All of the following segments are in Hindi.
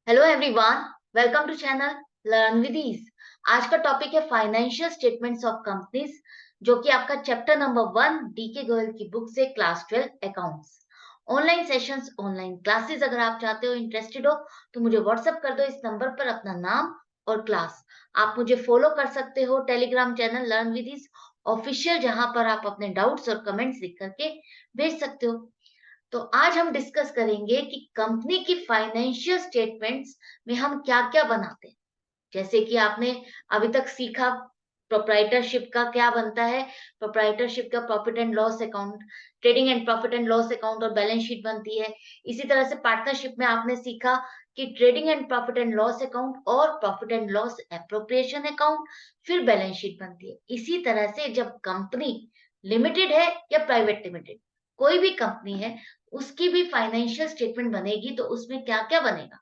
Hello everyone, welcome to channel Learn with Ease. आज का टॉपिक है फाइनेंशियल स्टेटमेंट्स ऑफ कंपनीज, जो कि आपका चैप्टर नंबर 1 डीके गोयल की बुक से class 12 accounts. Online sessions, online classes अगर आप चाहते हो, इंटरेस्टेड हो, तो मुझे व्हाट्सएप कर दो इस नंबर पर अपना नाम और क्लास। आप मुझे फॉलो कर सकते हो Telegram channel Learn with Ease official, जहां पर आप अपने डाउट्स और कमेंट्स लिख करके भेज सकते हो। तो आज हम डिस्कस करेंगे कि कंपनी की फाइनेंशियल स्टेटमेंट्स में हम क्या-क्या बनाते हैं। जैसे कि आपने अभी तक सीखा प्रोप्राइटरशिप का क्या बनता है। प्रोप्राइटरशिप का profit and loss account, trading and profit and loss account और बैलेंस शीट बनती है। इसी तरह से पार्टनरशिप में आपने सीखा कि trading and profit and loss account और profit and loss appropriation account, फिर बैलेंस शीट बनती है। इसी तरह से जब कंपनी लिमिटेड है या प्राइवेट लिमिटेड, कोई भी कंपनी है, उसकी भी फाइनेंशियल स्टेटमेंट बनेगी। तो उसमें क्या-क्या बनेगा?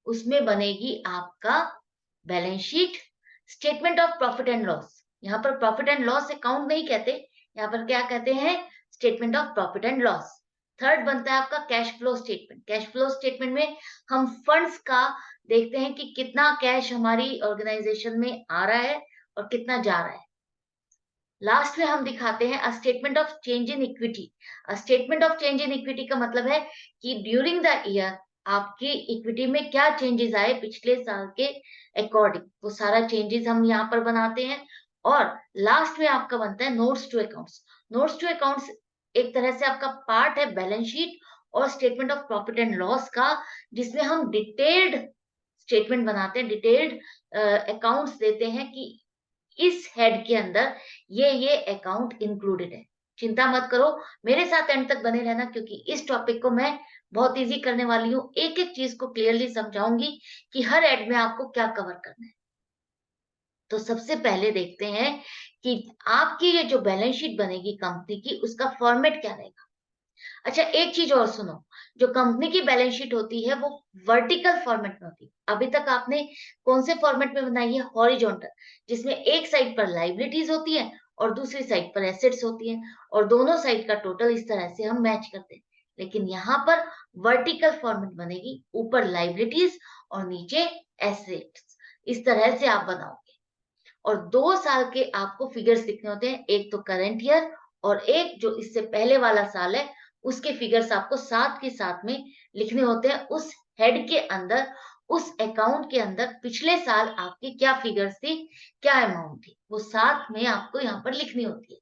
उसमें बनेगी आपका balance sheet, statement of profit and loss. यहाँ पर प्रॉफिट एंड लॉस अकाउंट नहीं कहते, यहाँ पर क्या कहते हैं? Statement of profit and loss. Third बनता है आपका cash flow statement. Cash flow statement में हम फंड्स का देखते हैं कि कितना कैश हमारी ऑर्गेनाइजेशन में आ रहा है और कितना जा रहा है। लास्ट में हम दिखाते हैं statement of change in equity. Statement of change in equity का मतलब है कि ड्यूरिंग द ईयर आपकी इक्विटी में क्या चेंजेस आए पिछले साल के अकॉर्डिंग, वो सारा चेंजेस हम यहाँ पर बनाते हैं। और लास्ट में आपका बनता है notes to accounts. Notes to accounts एक तरह से आपका पार्ट है बैलेंस शीट और statement of profit and loss का, जिसमें हम डिटेल्ड स्टेटमेंट बनाते हैं, डिटेल्ड अकाउंट्स देते हैं कि इस हेड के अंदर ये अकाउंट इंक्लूडेड है। चिंता मत करो, मेरे साथ एंड तक बने रहना, क्योंकि इस टॉपिक को मैं बहुत इजी करने वाली हूँ। एक-एक चीज को क्लियरली समझाऊंगी कि हर एड में आपको क्या कवर करना है। तो सबसे पहले देखते हैं कि आपकी ये जो बैलेंस शीट बनेगी कंपनी की, उसका फॉर्मेट क्या रहेगा। अच्छा, एक चीज और सुनो, जो कंपनी की बैलेंस शीट होती है वो वर्टिकल फॉर्मेट में होती है। अभी तक आपने कौन से फॉर्मेट में बनाई है? हॉरिजॉन्टल, जिसमें एक साइड पर लाइबिलिटीज होती है और दूसरी साइड पर एसेट्स होती हैं, और दोनों साइड का टोटल इस तरह से हम मैच करते हैं। लेकिन यहाँ पर वर्टिकल फॉर्मेट बनेगी, ऊपर लाइबिलिटीज और नीचे एसेट्स। इस तरह से आप बनाओगे। और 2 साल के आपको फिगर्स लिखने होते हैं, एक तो करंट ईयर और एक जो इससे पहले वाला साल है, उसके फिगर्स आपको साथ के साथ में लिखने होते हैं। उस हेड के अंदर, उस अकाउंट के अंदर पिछले साल आपकी क्या फिगर्स थी, क्या अमाउंट थी, वो साथ में आपको यहाँ पर लिखनी होती है।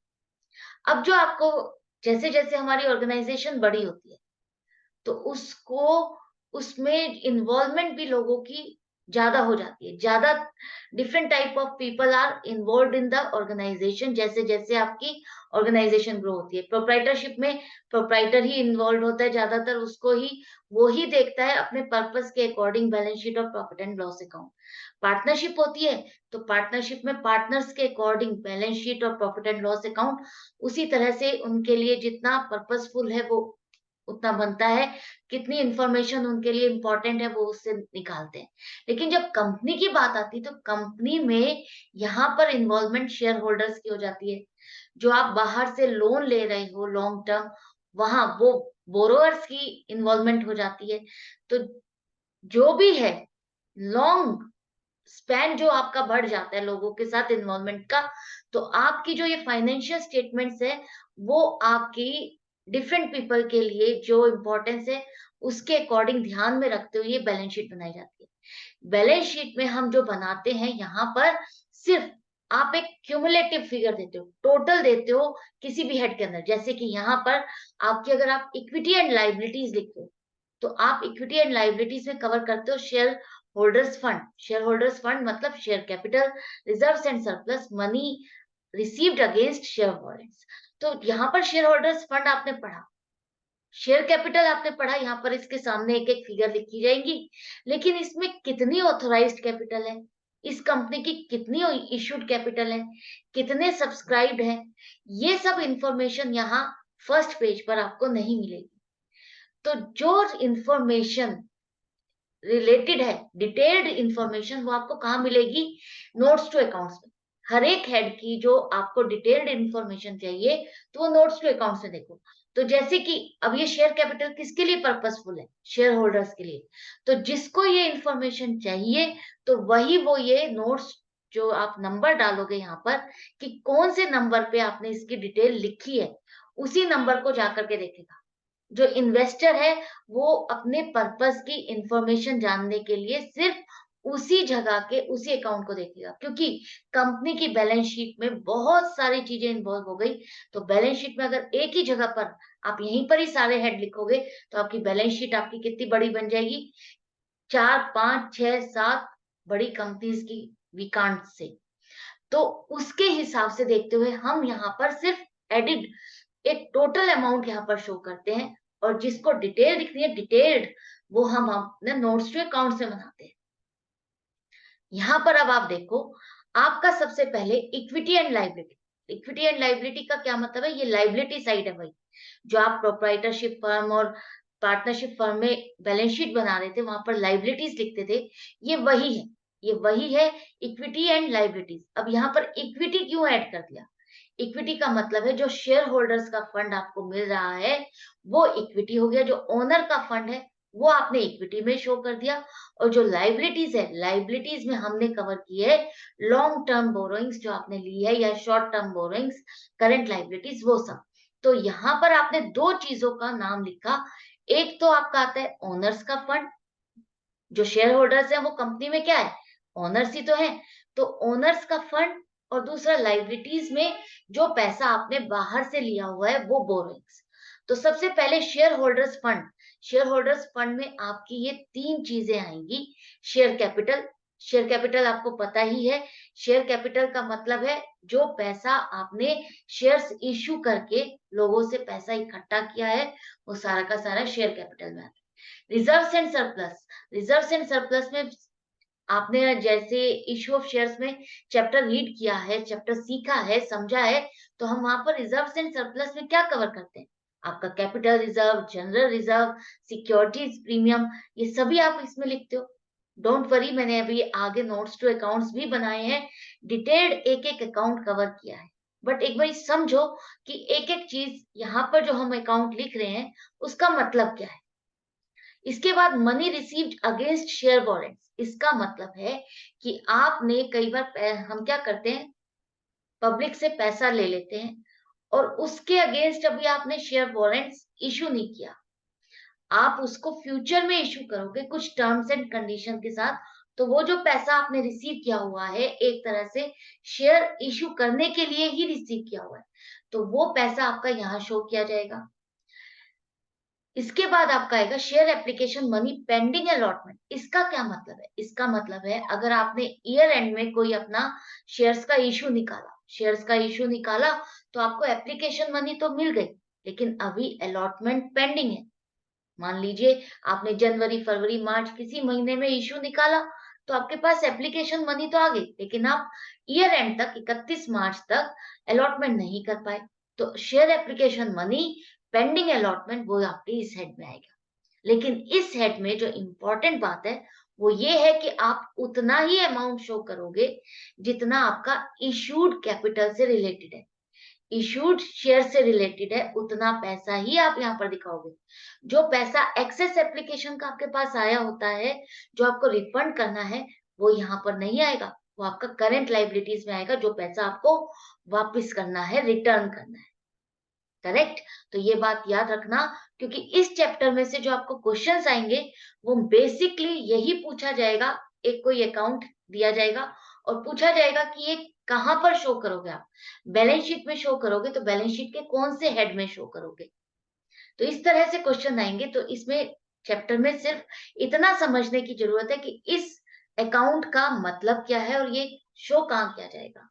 अब जो आपको, जैसे जैसे हमारी ऑर्गेनाइजेशन बड़ी होती है, तो उसको, उसमें इन्वॉल्वमेंट भी लोगों की ज्यादा हो जाती है। ज्यादा different type of people are involve in the organisation, जैसे जैसे आपकी ऑर्गेनाइजेशन ग्रो होती है। प्रोप्राइटरशिप में प्रोप्राइटर ही इन्वॉल्व होता है ज्यादातर, उसको ही, वो ही देखता है अपने पर्पस के अकॉर्डिंग बैलेंस शीट और profit and loss account. Partnership होती है तो पार्टनरशिप में पार्टनर्स के अकॉर्डिंग बैलेंस शीट और प्रॉफिट एंड लॉस अकाउंट उसी तरह से उनके लिए जितना पर्पसफुल है वो उतना बनता है, कितनी इंफॉर्मेशन उनके लिए इम्पोर्टेंट है वो उससे निकालते हैं। लेकिन जब कंपनी की बात आती है, तो कंपनी में यहाँ पर इन्वॉल्वमेंट शेयर होल्डर्स की हो जाती है। जो आप बाहर से लोन ले रहे हो लॉन्ग टर्म, वहां वो बोरोअर्स की इन्वॉल्वमेंट हो जाती है। तो जो भी है, लॉन्ग स्पैन जो आपका बढ़ जाता है लोगों के साथ इन्वॉल्वमेंट का, तो आपकी जो ये फाइनेंशियल स्टेटमेंट्स है, वो आपकी डिफरेंट पीपल के लिए जो इम्पोर्टेंस है, उसके अकॉर्डिंग ध्यान में रखते हुए ये बैलेंस शीट बनाई जाती है। बैलेंस शीट में हम जो बनाते हैं, यहाँ पर सिर्फ आप एक क्यूमुलेटिव फिगर देते हो, टोटल देते हो किसी भी हेड के अंदर। जैसे कि यहाँ पर आपकी, अगर आप इक्विटी एंड लाइबिलिटीज लिखते हो, तो आप इक्विटी एंड लाइबिलिटीज में कवर करते हो share holders fund. Share holders fund मतलब share capital, reserves and surplus money received against share warrants. तो यहाँ पर शेयर होल्डर्स फंड आपने पढ़ा, शेयर कैपिटल आपने पढ़ा, यहाँ पर इसके सामने एक एक फिगर लिखी जाएंगी। लेकिन इसमें कितनी ऑथोराइज्ड कैपिटल है, इस कंपनी की कितनी इशूड कैपिटल है, कितने सब्सक्राइब्ड है, ये सब इंफॉर्मेशन यहाँ फर्स्ट पेज पर आपको नहीं मिलेगी। तो जो इंफॉर्मेशन रिलेटेड है, डिटेल्ड इंफॉर्मेशन, वो आपको कहाँ मिलेगी? नोट्स टू अकाउंट्स में। हर एक हेड की जो आपको डिटेल्ड इंफॉर्मेशन चाहिए, तो वो नोट्स टू अकाउंट्स में देखो। तो जैसे कि अब ये शेयर कैपिटल किसके लिए पर्पसफुल है? शेयर होल्डर्स के लिए। तो जिसको ये इंफॉर्मेशन चाहिए तो वही वो ये नोट्स जो आप नंबर डालोगे यहाँ पर कि कौन से नंबर पे आपने इसकी डिटेल लिखी है, उसी नंबर को जाकर के देखेगा। जो इन्वेस्टर है वो अपने पर्पस की इंफॉर्मेशन जानने के लिए सिर्फ उसी जगह के उसी अकाउंट को देखेगा, क्योंकि कंपनी की बैलेंस शीट में बहुत सारी चीजें इन्वॉल्व हो गई। तो बैलेंस शीट में अगर एक ही जगह पर आप यहीं पर ही सारे हेड लिखोगे तो आपकी बैलेंस शीट आपकी कितनी बड़ी बन जाएगी? 4, 5, 6, 7 बड़ी कंपनीज की विकांट से। तो उसके हिसाब से देखते हुए हम यहाँ पर सिर्फ एडिड एक टोटल अमाउंट यहाँ पर शो करते हैं, और जिसको डिटेल दिखनी है डिटेल्ड, वो हम अपने नोट्स टू अकाउंट से बनाते हैं। यहाँ पर अब आप देखो, आपका सबसे पहले equity and liability. Equity and liability का क्या मतलब है? ये लाइबिलिटी साइड है भाई, जो आप प्रोप्राइटरशिप फर्म और पार्टनरशिप फर्म में बैलेंस शीट बना रहे थे, वहां पर लाइबिलिटीज लिखते थे, ये वही है। ये वही है इक्विटी एंड लाइबिलिटीज। अब यहाँ पर इक्विटी क्यों ऐड कर दिया? इक्विटी का मतलब है जो शेयर होल्डर्स का फंड आपको मिल रहा है वो इक्विटी हो गया, जो ओनर का फंड है वो आपने इक्विटी में शो कर दिया। और जो लाइबिलिटीज है, लाइबिलिटीज में हमने कवर की है लॉन्ग टर्म बोरोइंग्स जो आपने ली है, या short term borrowings, current liabilities, वो सब। तो यहाँ पर आपने दो चीजों का नाम लिखा। एक तो आपका आता है ओनर्स का फंड, जो शेयर होल्डर्स है वो कंपनी में क्या है? ओनर्स ही तो है। तो ओनर्स का फंड, और दूसरा लाइबिलिटीज में जो पैसा आपने बाहर से लिया हुआ है वो बोरोइंग्स। तो सबसे पहले share holders fund. Share holders fund में आपकी ये तीन चीजें आएंगी। Share capital. शेयर कैपिटल आपको पता ही है, शेयर कैपिटल का मतलब है जो पैसा आपने शेयर्स इश्यू करके लोगों से पैसा इकट्ठा किया है, वो सारा का सारा शेयर कैपिटल में आता है। Reserves and surplus. Reserves and surplus में आपने जैसे इशू ऑफ शेयर्स में चैप्टर रीड किया है, चैप्टर सीखा है, समझा है, तो हम वहां पर रिजर्व्स एंड सरप्लस में क्या कवर करते हैं? आपका capital reserve, general reserve, securities premium, ये सभी आप इसमें लिखते हो। डोंट वरी, मैंने अभी आगे नोट्स टू अकाउंट्स भी बनाए हैं, डिटेल्ड एक एक अकाउंट कवर किया है। बट एक बार समझो कि एक एक चीज यहाँ पर जो हम अकाउंट लिख रहे हैं उसका मतलब क्या है। इसके बाद money received against share warrants. इसका मतलब है कि आपने कई बार हम क्या करते हैं, पब्लिक से पैसा ले लेते हैं और उसके अगेंस्ट अभी आपने शेयर वारंट्स इशू नहीं किया, आप उसको फ्यूचर में इशू करोगे कुछ टर्म्स एंड कंडीशन के साथ। तो वो जो पैसा आपने रिसीव किया हुआ है एक तरह से शेयर इशू करने के लिए ही रिसीव किया हुआ है, तो वो पैसा आपका यहाँ शो किया जाएगा। इसके बाद आपका आएगा share application money pending allotment. इसका क्या मतलब है? इसका मतलब है अगर आपने ईयर एंड में कोई अपना शेयर्स का इशू निकाला, शेयर्स का इशू निकाला, तो आपको एप्लीकेशन मनी तो मिल गई, लेकिन अभी अलॉटमेंट पेंडिंग है। मान लीजिए आपने जनवरी, फरवरी, मार्च किसी महीने में इशू निकाला, तो आपके पास एप्लीकेशन मनी तो आ गई, लेकिन आप ईयर एंड तक 31 मार्च तक अलॉटमेंट नहीं कर पाए। तो share application money pending allotment वो आपके इस हेड में आएगा। लेकिन इस हेड में जो इंपॉर्टेंट बात है वो ये है कि आप उतना ही अमाउंट शो करोगे जितना आपका इशूड कैपिटल से रिलेटेड है, इशूड शेयर से रिलेटेड है, उतना पैसा ही आप यहाँ पर दिखाओगे। जो पैसा एक्सेस एप्लीकेशन का आपके पास आया होता है, जो आपको रिफंड करना है, वो यहाँ पर नहीं आएगा, वो आपका करंट लाइबिलिटीज में आएगा, जो पैसा आपको वापस करना है, रिटर्न करना है। करेक्ट? तो ये बात याद रखना, क्योंकि इस चैप्टर में से जो आपको क्वेश्चंस आएंगे वो बेसिकली यही पूछा जाएगा। एक कोई अकाउंट दिया जाएगा और पूछा जाएगा कि ये कहां पर शो करोगे आप? बैलेंस शीट में शो करोगे तो बैलेंस शीट के कौन से हेड में शो करोगे? तो इस तरह से क्वेश्चन आएंगे। तो इसमें चैप्टर में सिर्फ इतना समझने की जरूरत है कि इस अकाउंट का मतलब क्या है और ये शो कहां किया जाएगा।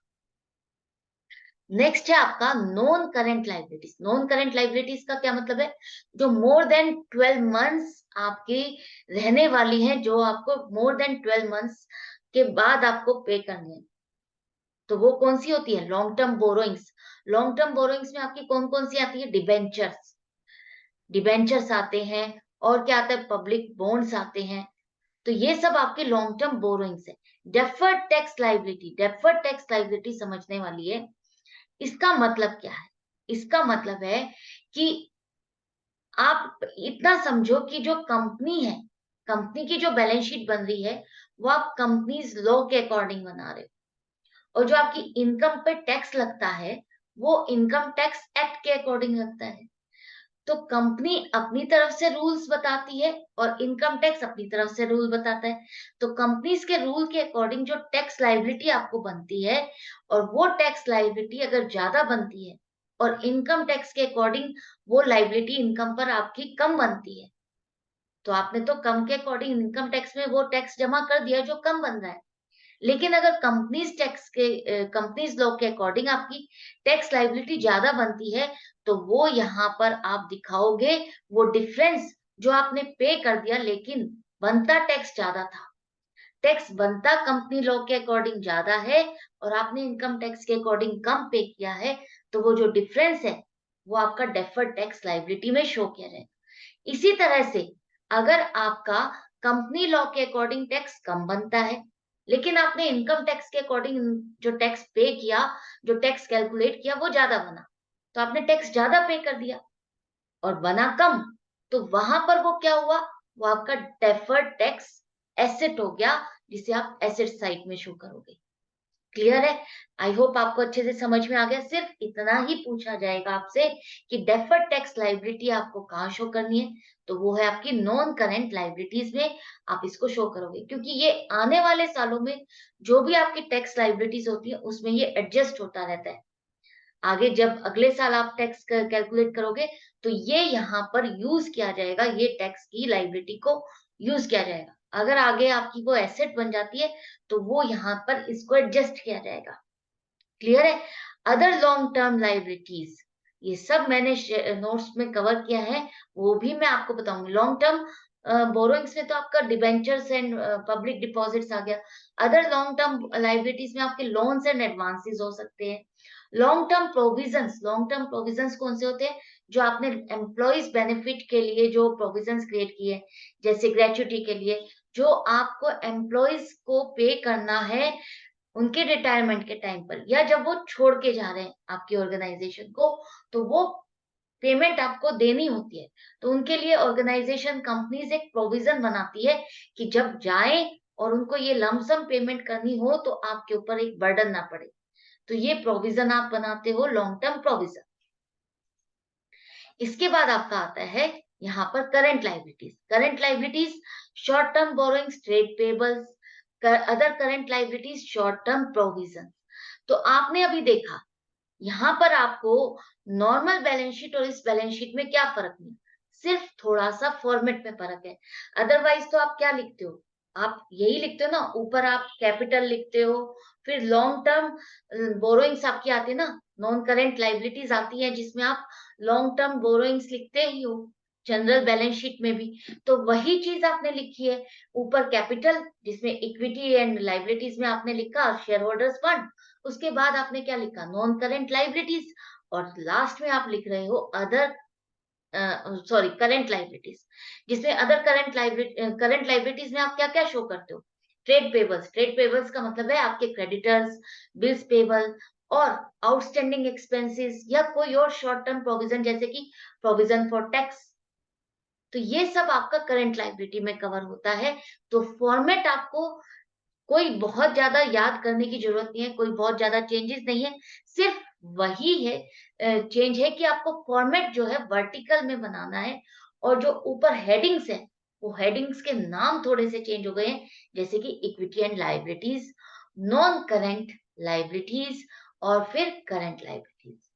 नेक्स्ट है आपका non current liabilities. Non current liabilities का क्या मतलब है? जो मोर देन 12 मंथ्स आपकी रहने वाली है, जो आपको मोर देन 12 मंथ्स के बाद आपको पे करनी है। तो वो कौन सी होती है? Long term borrowings. Long term borrowings में आपकी कौन कौन सी आती है? डिबेंचर्स, डिबेंचर्स आते हैं, और क्या आता है? पब्लिक बॉन्ड्स आते हैं। तो ये सब आपके लॉन्ग टर्म बोरोइंग्स है। Deferred tax liability, deferred tax liability समझने वाली है। इसका मतलब क्या है? इसका मतलब है कि आप इतना समझो कि जो कंपनी है, कंपनी की जो बैलेंस शीट बन रही है, वो आप कंपनीज लॉ के अकॉर्डिंग बना रहे हो, और जो आपकी इनकम पे टैक्स लगता है, वो इनकम टैक्स एक्ट के अकॉर्डिंग लगता है। तो कंपनी अपनी तरफ से रूल्स बताती है और इनकम टैक्स अपनी तरफ से रूल बताता है। तो कंपनीज के रूल के अकॉर्डिंग जो टैक्स लायबिलिटी आपको बनती है, और वो टैक्स लायबिलिटी अगर ज्यादा बनती है, और इनकम टैक्स के अकॉर्डिंग वो लायबिलिटी इनकम पर आपकी कम बनती है, तो आपने तो कम के अकॉर्डिंग इनकम टैक्स में वो टैक्स जमा कर दिया जो कम बन रहा है। लेकिन अगर कंपनीज लॉ के अकॉर्डिंग आपकी टैक्स लायबिलिटी ज्यादा बनती है, तो वो यहाँ पर आप दिखाओगे वो डिफरेंस जो आपने पे कर दिया, लेकिन बनता टैक्स ज्यादा था। टैक्स बनता कंपनी लॉ के अकॉर्डिंग ज्यादा है, और आपने इनकम टैक्स के अकॉर्डिंग कम पे किया है, तो वो जो डिफरेंस है, वो आपका डेफर्ड टैक्स लायबिलिटी में शो किया जाएगा। इसी तरह से अगर आपका कंपनी लॉ के अकॉर्डिंग टैक्स कम बनता है, लेकिन आपने इनकम टैक्स के अकॉर्डिंग जो टैक्स पे किया, जो टैक्स कैलकुलेट किया, वो ज्यादा बना, तो आपने टैक्स ज्यादा पे कर दिया और बना कम, तो वहां पर वो क्या हुआ, वो आपका डेफर्ड टैक्स एसेट हो गया, जिसे आप एसेट साइड में शो करोगे। क्लियर है? आई होप आपको अच्छे से समझ में आ गया। सिर्फ इतना ही पूछा जाएगा आपसे कि डेफर्ड टैक्स लायबिलिटी आपको कहाँ शो करनी है, तो वो है आपकी नॉन करेंट लायबिलिटीज में आप इसको शो करोगे, क्योंकि ये आने वाले सालों में जो भी आपकी टैक्स लायबिलिटीज होती है, उसमें ये एडजस्ट होता रहता है। आगे जब अगले साल आप टैक्स कैलकुलेट करोगे, तो ये यहाँ पर यूज किया जाएगा, ये टैक्स की लायबिलिटी को यूज किया जाएगा। अगर आगे आपकी वो एसेट बन जाती है, तो वो यहाँ पर इसको एडजस्ट किया जाएगा। क्लियर है? अदर लॉन्ग टर्म लायबिलिटीज, ये सब मैंने नोट्स में कवर किया है, वो भी मैं आपको बताऊंगी। लॉन्ग टर्म बोरोइंग्स में तो आपका डिबेंचर्स एंड पब्लिक डिपॉजिट्स आ गया। अदर लॉन्ग टर्म लायबिलिटीज में आपके लोन्स एंड एडवांसेस हो सकते हैं। लॉन्ग टर्म प्रोविजंस कौन से होते हैं? जो आपने एम्प्लॉइज बेनिफिट के लिए जो प्रोविजंस क्रिएट किए, जैसे ग्रेचुटी के लिए, जो आपको एम्प्लॉइज को पे करना है उनके रिटायरमेंट के टाइम पर, या जब वो छोड़ के जा रहे हैं आपकी ऑर्गेनाइजेशन को, तो वो पेमेंट आपको देनी होती है। तो उनके लिए ऑर्गेनाइजेशन कंपनीज एक प्रोविजन बनाती है कि जब जाए और उनको ये लमसम पेमेंट करनी हो, तो आपके ऊपर एक बर्डन ना पड़े। तो ये प्रोविजन आप बनाते हो, लॉन्ग टर्म प्रोविजन। इसके बाद आपका आता है यहाँ पर current liabilities. Current liabilities, short term borrowings, trade payables, other current liabilities, short term provision. तो आपने अभी देखा, यहाँ पर आपको नॉर्मल बैलेंस शीट और इस बैलेंस शीट में क्या फर्क नहीं, सिर्फ थोड़ा सा फॉर्मेट में फर्क है। अदरवाइज तो आप क्या लिखते हो, आप यही लिखते हो ना, ऊपर आप कैपिटल लिखते हो, फिर लॉन्ग टर्म बोरोइंग्स आपकी आती है ना, नॉन करेंट लाइबिलिटीज आती है, जिसमें आप लॉन्ग टर्म बोरोइंग्स लिखते ही हो, जनरल बैलेंस शीट में भी। तो वही चीज आपने लिखी है, ऊपर कैपिटल, जिसमें इक्विटी एंड लाइबिलिटीज में आपने लिखा शेयर होल्डर्स फंड, उसके बाद आपने क्या लिखा, नॉन करेंट लाइबिलिटीज, और लास्ट में आप लिख रहे हो अदर, सॉरी, करंट लाइबिलिटीज, जिसमें अदर करंट लाइबिलिटीज में आप क्या क्या शो करते हो, ट्रेड पेबल्स। ट्रेड पेबल्स का मतलब है आपके क्रेडिटर्स, बिल्स पेबल, और आउटस्टैंडिंग एक्सपेंसेस, या कोई और शॉर्ट टर्म प्रोविजन, जैसे कि प्रोविजन फॉर टैक्स। तो ये सब आपका करंट लाइबिलिटी में कवर होता है। तो फॉर्मेट आपको कोई बहुत ज्यादा याद करने की जरूरत नहीं है, कोई बहुत ज्यादा चेंजेस नहीं है, सिर्फ वही है चेंज है कि आपको फॉर्मेट जो है वर्टिकल में बनाना है, और जो ऊपर हेडिंग्स है, वो हेडिंग्स के नाम थोड़े से चेंज हो गए हैं, जैसे कि equity and liabilities, non current liabilities, और फिर करंट लायबिलिटीज।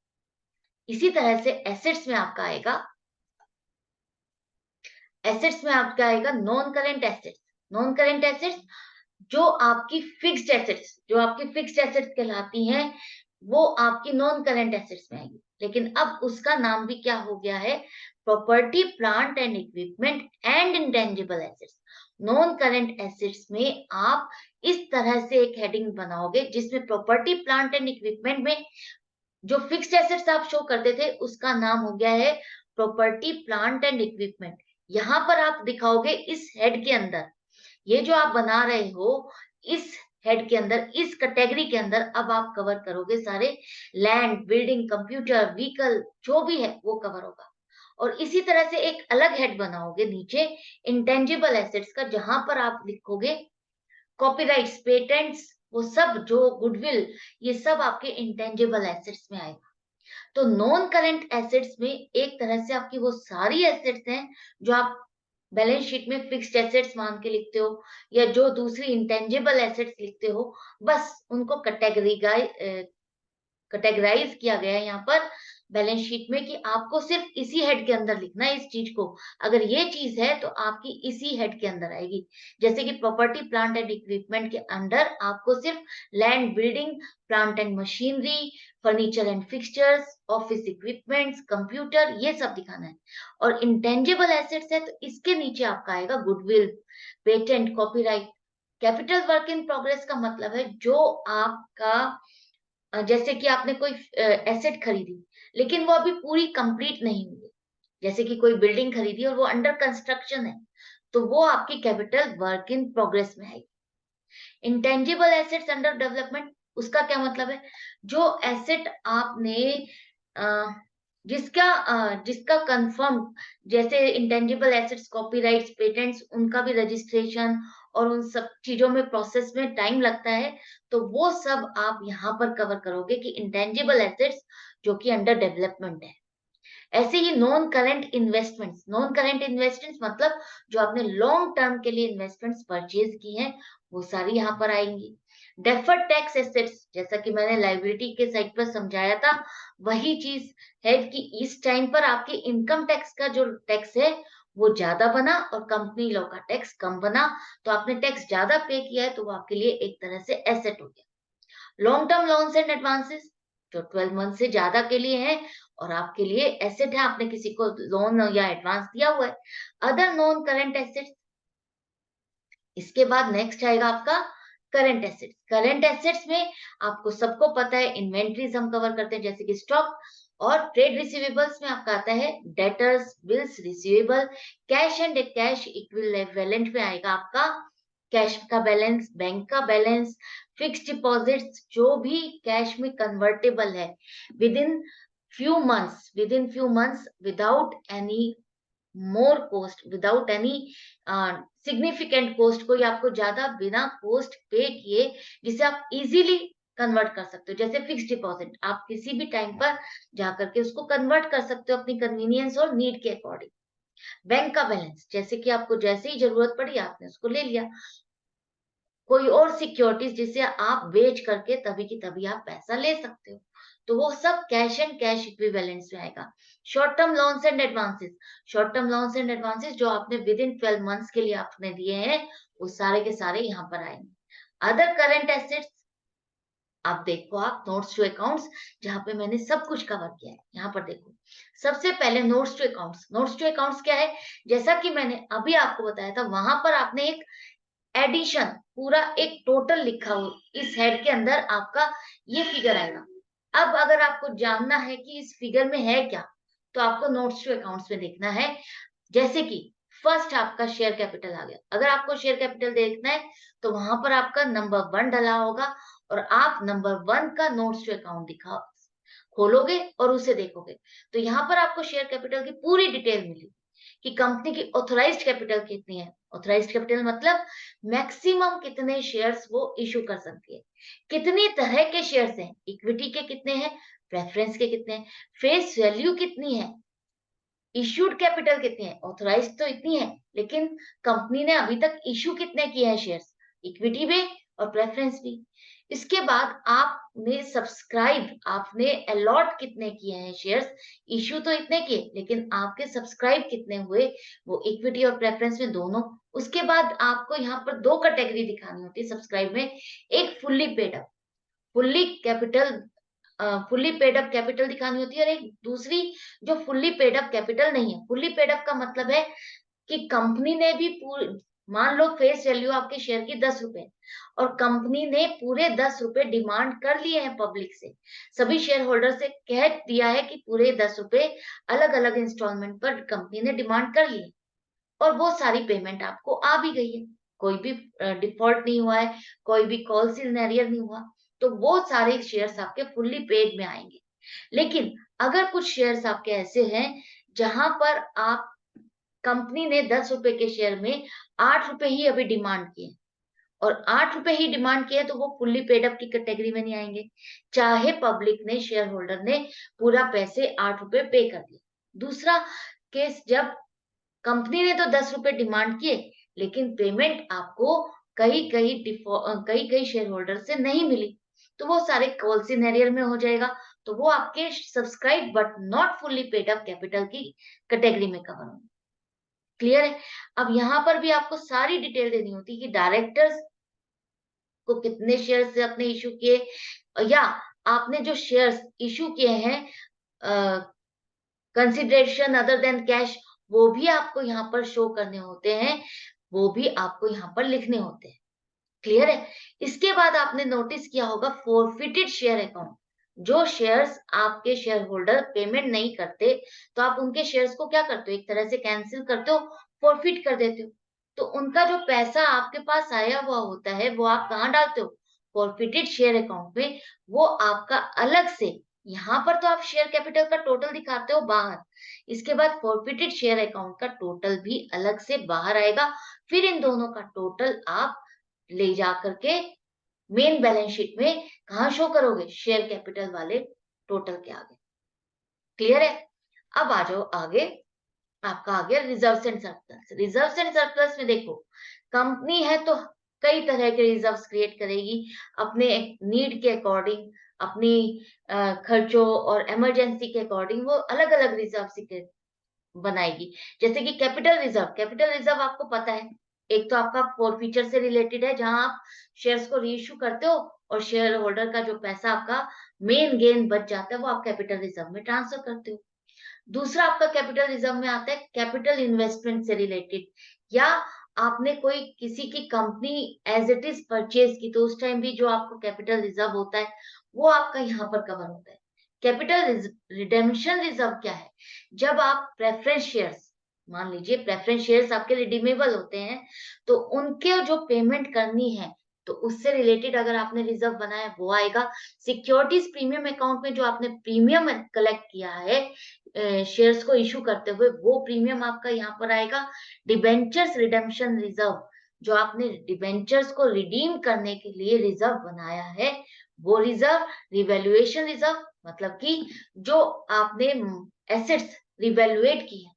इसी तरह से एसेट्स में आपका आएगा, एसेट्स में आपका आएगा non current assets. Non current assets, जो आपकी फिक्स्ड एसेट्स कहलाती हैं, वो आपकी नॉन करंट एसेट्स में आएगी। लेकिन अब उसका नाम भी क्या हो गया है, property plant and equipment and intangible assets. Non current assets में आप इस तरह से एक हेडिंग बनाओगे, जिसमें प्रॉपर्टी प्लांट एंड इक्विपमेंट में जो फिक्स्ड एसेट्स आप शो करते थे, उसका नाम हो गया है प्रॉपर्टी प्लांट एंड इक्विपमेंट। यहाँ पर आप दिखाओगे इस हेड के अंदर, ये जो आप बना रहे हो, इस हेड के अंदर, इस कैटेगरी के अंदर अब आप कवर करोगे सारे लैंड, बिल्डिंग, कंप्यूटर, व्हीकल, जो भी है वो कवर होगा। और इसी तरह से एक अलग हेड बनाओगे नीचे इंटेंजिबल एसेट्स का, जहां पर आप लिखोगे कॉपीराइट्स, पेटेंट्स, वो सब जो गुडविल, ये सब आपके इंटेंजिबल एसेट्स में आएगा। तो नॉन करंट एसेट्स में एक तरह से आपकी वो सारी एसेट्स हैं जो आप बैलेंस शीट में फिक्स्ड एसेट्स मान के लिखते हो, या जो दूसरी इंटेंजिबल एसेट्स लिखते हो, बस उनको कैटेगराइज किया गया है यहाँ पर बैलेंस शीट में कि आपको सिर्फ इसी हेड के अंदर लिखना है इस चीज को। अगर ये चीज है तो आपकी इसी हेड के अंदर आएगी। जैसे कि प्रॉपर्टी प्लांट एंड इक्विपमेंट के अंडर आपको सिर्फ land, building, plant and machinery, furniture and fixtures, office equipments, computer, ये सब दिखाना है। और इंटेंजिबल एसेट्स है तो इसके नीचे आपका आएगा goodwill, patent, copyright. Capital work in progress का मतलब है जो आपका जैसे कि आपने कोई एसेट खरीदी लेकिन वो अभी पूरी कंप्लीट नहीं हुई है, जैसे कि कोई बिल्डिंग खरीदी और वो अंडर कंस्ट्रक्शन है, तो वो आपकी कैपिटल वर्क इन प्रोग्रेस में है। इंटेंजिबल एसेट्स अंडर डेवलपमेंट, उसका क्या मतलब है? जो एसेट आपने अ, जिसका कंफर्म, जैसे इंटेंजिबल एसेट्स, कॉपीराइट्स, पेटेंट्स, उनका भी रजिस्ट्रेशन और उन सब चीजों में प्रोसेस में टाइम लगता है, तो वो सब आप यहाँ पर कवर करोगे कि इंटेंजिबल एसेट्स जो कि अंडर डेवलपमेंट है। ऐसे ही non current investments, non current investments मतलब जो आपने लॉन्ग टर्म के लिए इन्वेस्टमेंट्स परचेज की हैं, वो सारी यहाँ पर आएंगी। डेफर्ड टैक्स एसेट्स, जैसा कि मैंने लायबिलिटी के साइड पर समझाया था, वही चीज है कि इस टाइम पर आपके इनकम टैक्स का जो टैक्स है वो ज्यादा बना और कंपनी लॉ का टैक्स कम बना, तो आपने टैक्स ज्यादा पे किया है, तो वो आपके लिए एक तरह से एसेट हो गया। Long term loans and advances जो 12 मंथ से ज्यादा के लिए है और आपके लिए एसेट है, आपने किसी को लोन या एडवांस दिया हुआ है। अदर नॉन करंट एसेट्स, इसके बाद नेक्स्ट आएगा आपका करंट एसेट्स। करंट एसेट्स में आपको सबको पता है इन्वेंट्रीज हम कवर करते हैं, जैसे कि स्टॉक, और ट्रेड रिसीवेबल्स में आपका आता है debtors, bills, receivable. Cash and cash equivalent में आएगा आपका कैश का बैलेंस, बैंक का बैलेंस, फिक्स्ड डिपॉजिट्स जो भी कैश में कन्वर्टेबल है within few months without any more cost, without any significant cost, कोई आपको ज्यादा बिना कॉस्ट पे किए, जिसे आप इजीली कन्वर्ट कर सकते हो। जैसे फिक्स डिपॉजिट आप किसी भी टाइम पर जाकर के उसको कन्वर्ट कर सकते हो अपनी कन्वीनियंस और नीड के अकॉर्डिंग। बैंक का बैलेंस, जैसे कि आपको जैसे ही जरूरत पड़ी आपने उसको ले लिया। कोई और सिक्योरिटीज जिसे आप बेच करके तभी की तभी आप पैसा ले सकते हो, तो वो सब कैश एंड कैश इक्विवेलेंट्स में आएगा। Short term loans and advances, short term loans and advances जो आपने विद इन 12 मंथ्स के लिए आपने दिए हैं, वो सारे के सारे यहाँ पर आएंगे। अदर करंट एसेट्स, आप देखो, आप नोट्स टू अकाउंट्स, जहां पे मैंने सब कुछ कवर किया है, यहाँ पर देखो। सबसे पहले notes to accounts, notes to accounts क्या है? जैसा कि मैंने अभी आपको बताया था, वहां पर आपने एक एडिशन, पूरा एक टोटल लिखा हो, इस हेड के अंदर आपका ये फिगर आएगा। अब अगर आपको जानना है कि इस फिगर में है क्या, तो आपको नोट्स टू अकाउंट्स में देखना है। जैसे कि फर्स्ट आपका शेयर कैपिटल आ गया, अगर आपको शेयर कैपिटल देखना है तो वहां पर आपका नंबर 1 डला होगा, और आप नंबर 1 का नोट्स टू अकाउंट दिखा खोलोगे और उसे देखोगे, तो यहाँ पर आपको शेयर कैपिटल की पूरी डिटेल मिलेगी कि कंपनी की ऑथराइज्ड कैपिटल कितनी है। ऑथराइज्ड कैपिटल मतलब मैक्सिमम कितने शेयर्स वो इशू कर सकती है, कितनी तरह के शेयर्स हैं, इक्विटी के कितने हैं, प्रेफरेंस के कितने हैं, फेस वैल्यू कितनी है, इश्यूड कैपिटल कितनी है। ऑथराइज्ड तो इतनी है, लेकिन कंपनी ने अभी तक इशू कितने किए हैं शेयर्स, इक्विटी भी और प्रेफरेंस भी। इसके बाद आपने सब्सक्राइब, आपने अलॉट कितने किए हैं शेयर्स, इशू तो इतने किए लेकिन आपके सब्सक्राइब कितने हुए, वो इक्विटी और प्रेफरेंस में दोनों। उसके बाद आपको यहाँ पर दो कैटेगरी दिखानी होती है सब्सक्राइब में, एक fully paid up, fully capital, fully paid up capital दिखानी होती है, और एक दूसरी जो फुल्ली पेड अप कैपिटल नहीं है। फुल्ली पेड अप का मतलब है कि कंपनी ने भी पूरे, मान लो फेस वैल्यू आपके शेयर की 10 रुपए और कंपनी ने पूरे 10 रुपए डिमांड कर लिए हैं पब्लिक से, सभी शेयर होल्डर से कह दिया है कि पूरे 10 रुपए अलग अलग इंस्टॉलमेंट पर कंपनी ने डिमांड कर लिए, और वो सारी पेमेंट आपको आ भी गई है, कोई भी डिफॉल्ट नहीं हुआ है, कोई भी कॉल सिनेरियर नहीं हुआ, तो वो सारे शेयर्स आपके फुल्ली पेड में आएंगे। लेकिन अगर कुछ शेयर्स आपके ऐसे हैं जहां पर आप कंपनी ने 10 रुपए के शेयर में 8 रुपए ही अभी डिमांड किए और 8 रुपए ही डिमांड किए, तो वो फुल्ली पेड अप की कैटेगरी में नहीं आएंगे, चाहे पब्लिक ने, शेयर होल्डर ने पूरा पैसे 8 रुपए पे कर दिए। दूसरा केस, जब कंपनी ने तो 10 रुपए डिमांड किए, लेकिन पेमेंट आपको कई कई शेयर होल्डर से नहीं मिली, तो वो सारे कॉल सिनेरियर में हो जाएगा, तो वो आपके subscribe but not fully paid up capital की कैटेगरी में कवर होंगे। क्लियर है? अब यहाँ पर भी आपको सारी डिटेल देनी होती है कि डायरेक्टर्स को कितने शेयर से आपने इशू किए, या आपने जो शेयर्स इशू किए हैं कंसिडरेशन अदर देन कैश, वो भी आपको यहाँ पर शो करने होते हैं, वो भी आपको यहाँ पर लिखने होते हैं। क्लियर है? इसके बाद आपने नोटिस किया होगा फॉरफिटेड शेयर अकाउंट। जो शेयर्स आपके शेयर होल्डर पेमेंट नहीं करते, तो आप उनके शेयर्स को क्या करते हो, एक तरह से कैंसिल करते हो, फॉरफिट कर देते हो। तो उनका जो पैसा आपके पास आया हुआ होता है, वो आप कहाँ डालते हो, फॉरफिटेड शेयर अकाउंट में। वो आपका अलग से, यहाँ पर तो आप शेयर कैपिटल का टोटल दिखाते हो बाहर, इसके बाद फॉरफिटेड शेयर अकाउंट का टोटल भी अलग से बाहर आएगा। फिर इन दोनों का टोटल आप ले जा करके मेन बैलेंस शीट में कहा शो करोगे, शेयर कैपिटल वाले टोटल के आगे। क्लियर है? अब आ जाओ आगे, आपका आ गया reserves and surplus. Reserves and surplus में देखो, कंपनी है तो कई तरह के रिजर्व्स क्रिएट करेगी अपने नीड के अकॉर्डिंग, अपनी खर्चों और इमरजेंसी के अकॉर्डिंग वो अलग अलग रिजर्व बनाएगी। जैसे कि कैपिटल रिजर्व आपको पता है, एक तो आपका फोर फीचर से रिलेटेड है, जहां आप शेयर्स को रीइश्यू करते हो और शेयर होल्डर का जो पैसा आपका मेन गेन बच जाता है, वो आप कैपिटल रिजर्व में ट्रांसफर करते हो। दूसरा आपका कैपिटल रिजर्व में आता है कैपिटल इन्वेस्टमेंट से रिलेटेड, या आपने कोई किसी की company as it is purchase की, तो उस टाइम भी जो आपको कैपिटल रिजर्व होता है, वो आपका यहाँ पर कवर होता है। कैपिटल रिडेम्पशन रिजर्व क्या है, जब आप प्रेफरेंस शेयर्स, मान लीजिए प्रेफरेंस शेयर्स आपके रिडीमेबल होते हैं, तो उनके जो पेमेंट करनी है, तो उससे रिलेटेड अगर आपने रिजर्व बनाया, वो आएगा। सिक्योरिटीज प्रीमियम अकाउंट में जो आपने प्रीमियम कलेक्ट किया है शेयर्स को इशू करते हुए, वो प्रीमियम आपका यहाँ पर आएगा। डिबेंचर्स रिडेम्पशन रिजर्व, जो आपने डिबेंचर्स को रिडीम करने के लिए रिजर्व बनाया है, वो रिजर्व। रिवैल्यूएशन रिजर्व मतलब कि जो आपने एसेट्स रिवैल्यूएट की है,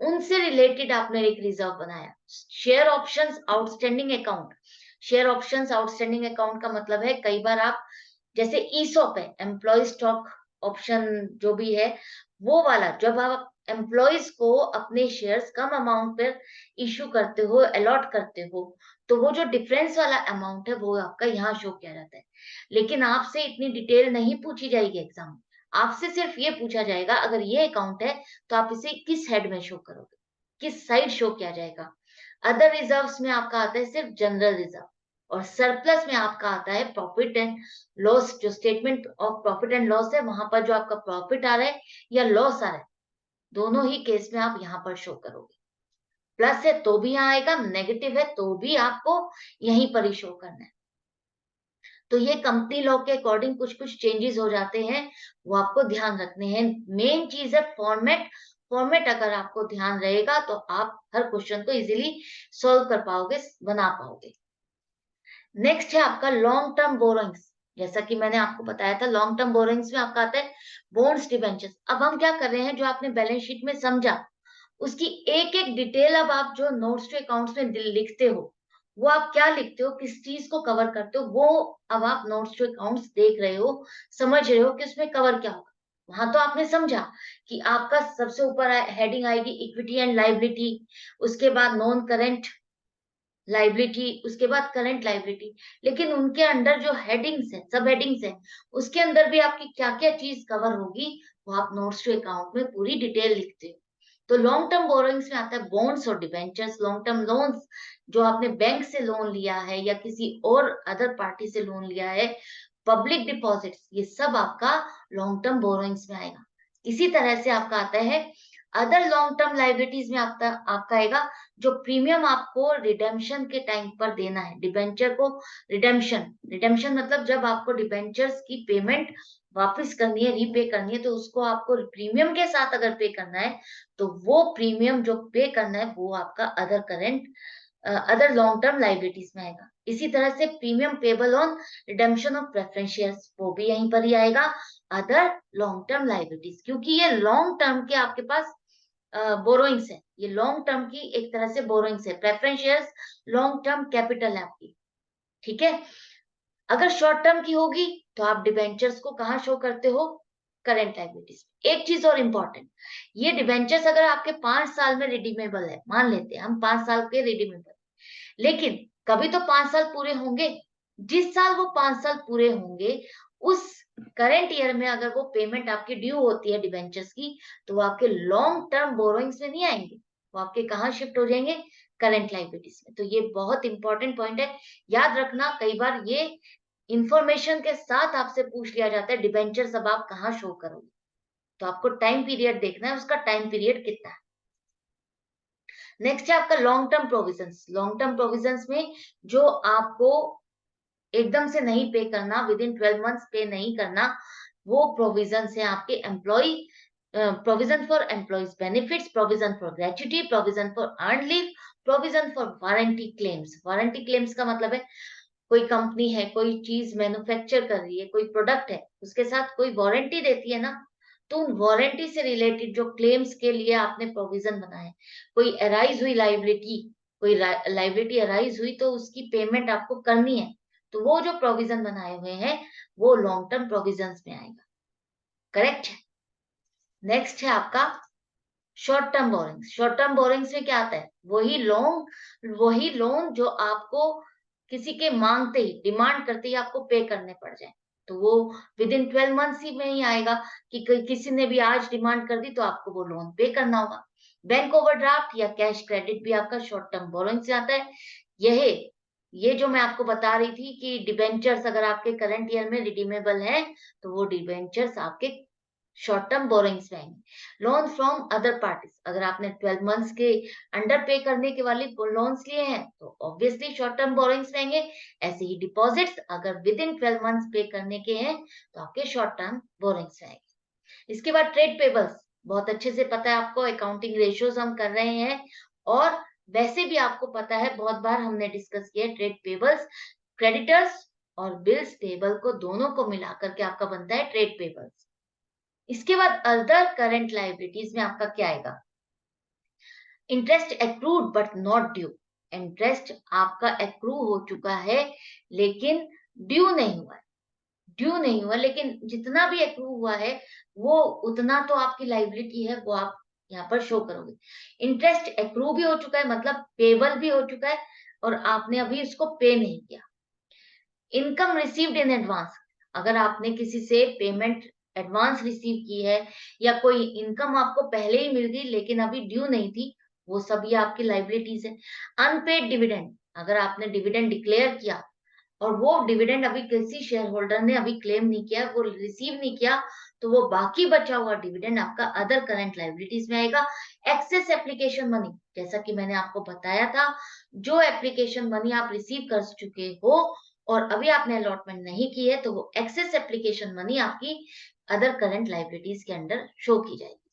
उनसे रिलेटेड आपने एक रिजर्व बनाया। Share options outstanding account, share options outstanding account का मतलब है, कई बार आप, जैसे ईसॉप है, एम्प्लॉय स्टॉक ऑप्शन जो भी है, वो वाला जब आप एम्प्लॉयज को अपने शेयर्स कम अमाउंट पर इशू करते हो, अलॉट करते हो, तो वो जो डिफरेंस वाला अमाउंट है, वो आपका यहाँ शो किया जाता है। लेकिन आपसे इतनी डिटेल नहीं पूछी जाएगी एग्जाम में, आपसे सिर्फ ये पूछा जाएगा, अगर ये अकाउंट है तो आप इसे किस हेड में शो करोगे, किस साइड शो किया जाएगा। अदर रिजर्व्स में आपका आता है सिर्फ जनरल रिजर्व, और सरप्लस में आपका आता है प्रॉफिट एंड लॉस। जो statement of profit and loss है, वहां पर जो आपका प्रॉफिट आ रहा है या लॉस आ रहा है, दोनों ही केस में आप यहाँ पर शो करोगे। प्लस है तो भी यहाँ आएगा, नेगेटिव है तो भी आपको यहीं पर ही शो करना है। तो ये कंपनी लॉ के अकॉर्डिंग कुछ कुछ चेंजेस हो जाते हैं, वो आपको ध्यान रखने हैं। मेन चीज है फॉर्मेट। फॉर्मेट अगर आपको ध्यान रहेगा, तो आप हर क्वेश्चन को इजीली सॉल्व कर पाओगे, बना पाओगे। नेक्स्ट है आपका लॉन्ग टर्म बोरोइंग्स। जैसा कि मैंने आपको बताया था, लॉन्ग टर्म बोरोइंग्स में आपका आता है बॉन्ड्स डिबेंचर्स। अब हम क्या कर रहे हैं, जो आपने बैलेंस शीट में समझा, उसकी एक एक डिटेल अब आप जो नोट्स टू अकाउंट्स में लिखते हो, वो आप क्या लिखते हो, किस चीज को कवर करते हो, वो अब आप नोट्स टू अकाउंट्स देख रहे हो, समझ रहे हो कि उसमें कवर क्या होगा। वहां तो आपने समझा कि आपका सबसे ऊपर हेडिंग आएगी इक्विटी एंड लाइबिलिटी, उसके बाद नॉन करेंट लाइबिलिटी, उसके बाद करंट लाइबिलिटी, लेकिन उनके अंडर जो हेडिंग्स है, सब हेडिंग्स है, उसके अंदर भी आपकी क्या क्या चीज कवर होगी, वो आप नोट्स टू अकाउंट में पूरी डिटेल लिखते हो। तो लॉन्ग टर्म बोरोइंग्स में आता है बॉन्ड्स और डिबेंचर्स। लॉन्ग टर्म लोन्स, जो आपने बैंक से लोन लिया है या किसी और अदर पार्टी से लोन लिया है, पब्लिक डिपॉजिट्स, ये सब आपका लॉन्ग टर्म बोरोइंग्स में आएगा। इसी तरह से आपका आता है अदर लॉन्ग टर्म लाइबिलिटीज में आपका आएगा जो प्रीमियम आपको रिडेम्पशन के टाइम पर देना है। डिबेंचर को रिडेम्पशन मतलब जब आपको डिबेंचर्स की पेमेंट वापस करनी है, रीपे करनी है, तो उसको आपको प्रीमियम के साथ अगर पे करना है तो वो प्रीमियम जो पे करना है वो आपका अदर लॉन्ग टर्म लाइबिलिटीज में आएगा। इसी तरह से premium payable on redemption of preference shares, वो भी यहीं पर ही आएगा अदर लॉन्ग टर्म लाइबिलिटीज, क्योंकि ये लॉन्ग टर्म के आपके पास बोरोइंग्स है। ये लॉन्ग टर्म की एक तरह से बोरोइंग्स है। Preference shares long term capital है आपकी, ठीक है। अगर शॉर्ट टर्म की होगी तो आप डिबेंचर्स को कहां शो करते हो? Current liabilities. एक चीज और इंपॉर्टेंट, ये डिबेंचर्स अगर आपके 5 साल में रिडीमेबल है, मान लेते हैं हम 5 साल के रिडीमेबल, लेकिन कभी तो 5 साल पूरे होंगे। जिस साल वो 5 साल पूरे होंगे उस करंट ईयर में अगर वो पेमेंट आपकी ड्यू होती है डिबेंचर्स की, तो वो आपके लॉन्ग टर्म बोरोइंग्स में नहीं आएंगे, वो आपके कहाँ शिफ्ट हो जाएंगे? करंट लाइबिलिटीज में। तो ये बहुत इंपॉर्टेंट पॉइंट है, याद रखना। कई बार ये इंफॉर्मेशन के साथ आपसे पूछ लिया जाता है डिबेंचर्स अब आप कहाँ शो करोगे, तो आपको टाइम पीरियड देखना है, उसका टाइम पीरियड कितना है। नेक्स्ट है आपका long term provisions. Long term provisions में जो आपको एकदम से नहीं पे करना, विद इन 12 मंथ्स पे नहीं करना, वो प्रोविजन है आपके employ provision for employees benefits, provision for gratuity, provision for earn leave, provision for warranty claims. Warranty claims का मतलब है कोई कंपनी है, कोई चीज मैन्युफैक्चर कर रही है, कोई प्रोडक्ट है, उसके साथ कोई वारंटी देती है ना, तो उन वारंटी से रिलेटेड जो क्लेम्स के लिए आपने प्रोविजन बनाए, कोई अराइज हुई लाइबिलिटी, कोई लाइबिलिटी अराइज हुई तो उसकी पेमेंट आपको करनी है, तो वो जो प्रोविजन बनाए हुए हैं वो लॉन्ग टर्म प्रोविजंस में आएगा। करेक्ट। नेक्स्ट है आपका short term borrowings. Short term borrowings में क्या आता है? वही लोन जो आपको किसी के मांगते ही, डिमांड करते ही आपको पे करने पड़ जाए, तो वो विद इन 12 मंथ्स ही में ही आएगा कि किसी ने भी आज डिमांड कर दी तो आपको वो लोन पे करना होगा। बैंक ओवरड्राफ्ट या कैश क्रेडिट भी आपका शॉर्ट टर्म बोरिंग से आता है। यह ये जो मैं आपको बता रही थी कि डिबेंचर्स अगर आपके करंट ईयर में रिडीमेबल है तो वो डिबेंचर्स आपके शॉर्ट टर्म बोरिंग्स में आएंगे। लोन फ्रॉम अदर पार्टीज, अगर आपने 12 मंथ्स के अंडर पे करने के वाले लोन्स लिए हैं तो ऑब्वियसली शॉर्ट टर्म बोरिंग्स में आएंगे। ऐसे ही डिपॉजिट्स अगर विद इन 12 मंथ्स पे करने के हैं तो आपके शॉर्ट टर्म बोरिंग्स में आएंगे। इसके बाद ट्रेड पेबल्स, बहुत अच्छे से पता है आपको, अकाउंटिंग रेशियोज हम कर रहे हैं और वैसे भी आपको पता है, बहुत बार हमने डिस्कस किया ट्रेड पेबल्स, क्रेडिटर्स और बिल्स पेबल को दोनों को मिलाकर के आपका बनता है ट्रेड पेबल्स। इसके बाद अदर करंट लाइबिलिटीज में आपका क्या आएगा? Interest accrued but not due. Interest आपका एक्रू हो चुका है लेकिन ड्यू नहीं हुआ है। ड्यू नहीं हुआ लेकिन जितना भी एक्रू हुआ है वो उतना तो आपकी लाइबिलिटी है, वो आप यहाँ पर शो करोगे। इंटरेस्ट एक्रू भी हो चुका है मतलब पेबल भी हो चुका है और आपने अभी उसको पे नहीं किया। इनकम रिसीव्ड इन एडवांस, अगर आपने किसी से पेमेंट एडवांस रिसीव की है या कोई इनकम आपको पहले ही मिल गई लेकिन अभी ड्यू नहीं थी, वो सब ये आपकी लाइबिलिटीज है। अनपेड डिविडेंड, अगर आपने डिविडेंड डिक्लेयर किया और वो डिविडेंड अभी किसी शेयर होल्डर ने अभी क्लेम नहीं किया, वो रिसीव नहीं किया, तो वो बाकी बचा हुआ डिविडेंड आपका अदर करंट लाइबिलिटीज में आएगा। एक्सेस एप्लीकेशन मनी, जैसा कि मैंने आपको बताया था, जो एप्लीकेशन मनी आप रिसीव कर चुके हो और अभी आपने अलॉटमेंट नहीं की है तो वो एक्सेस एप्लीकेशन मनी आपकी अदर करंट लाइबिलिटीज के अंडर शो की जाएगी।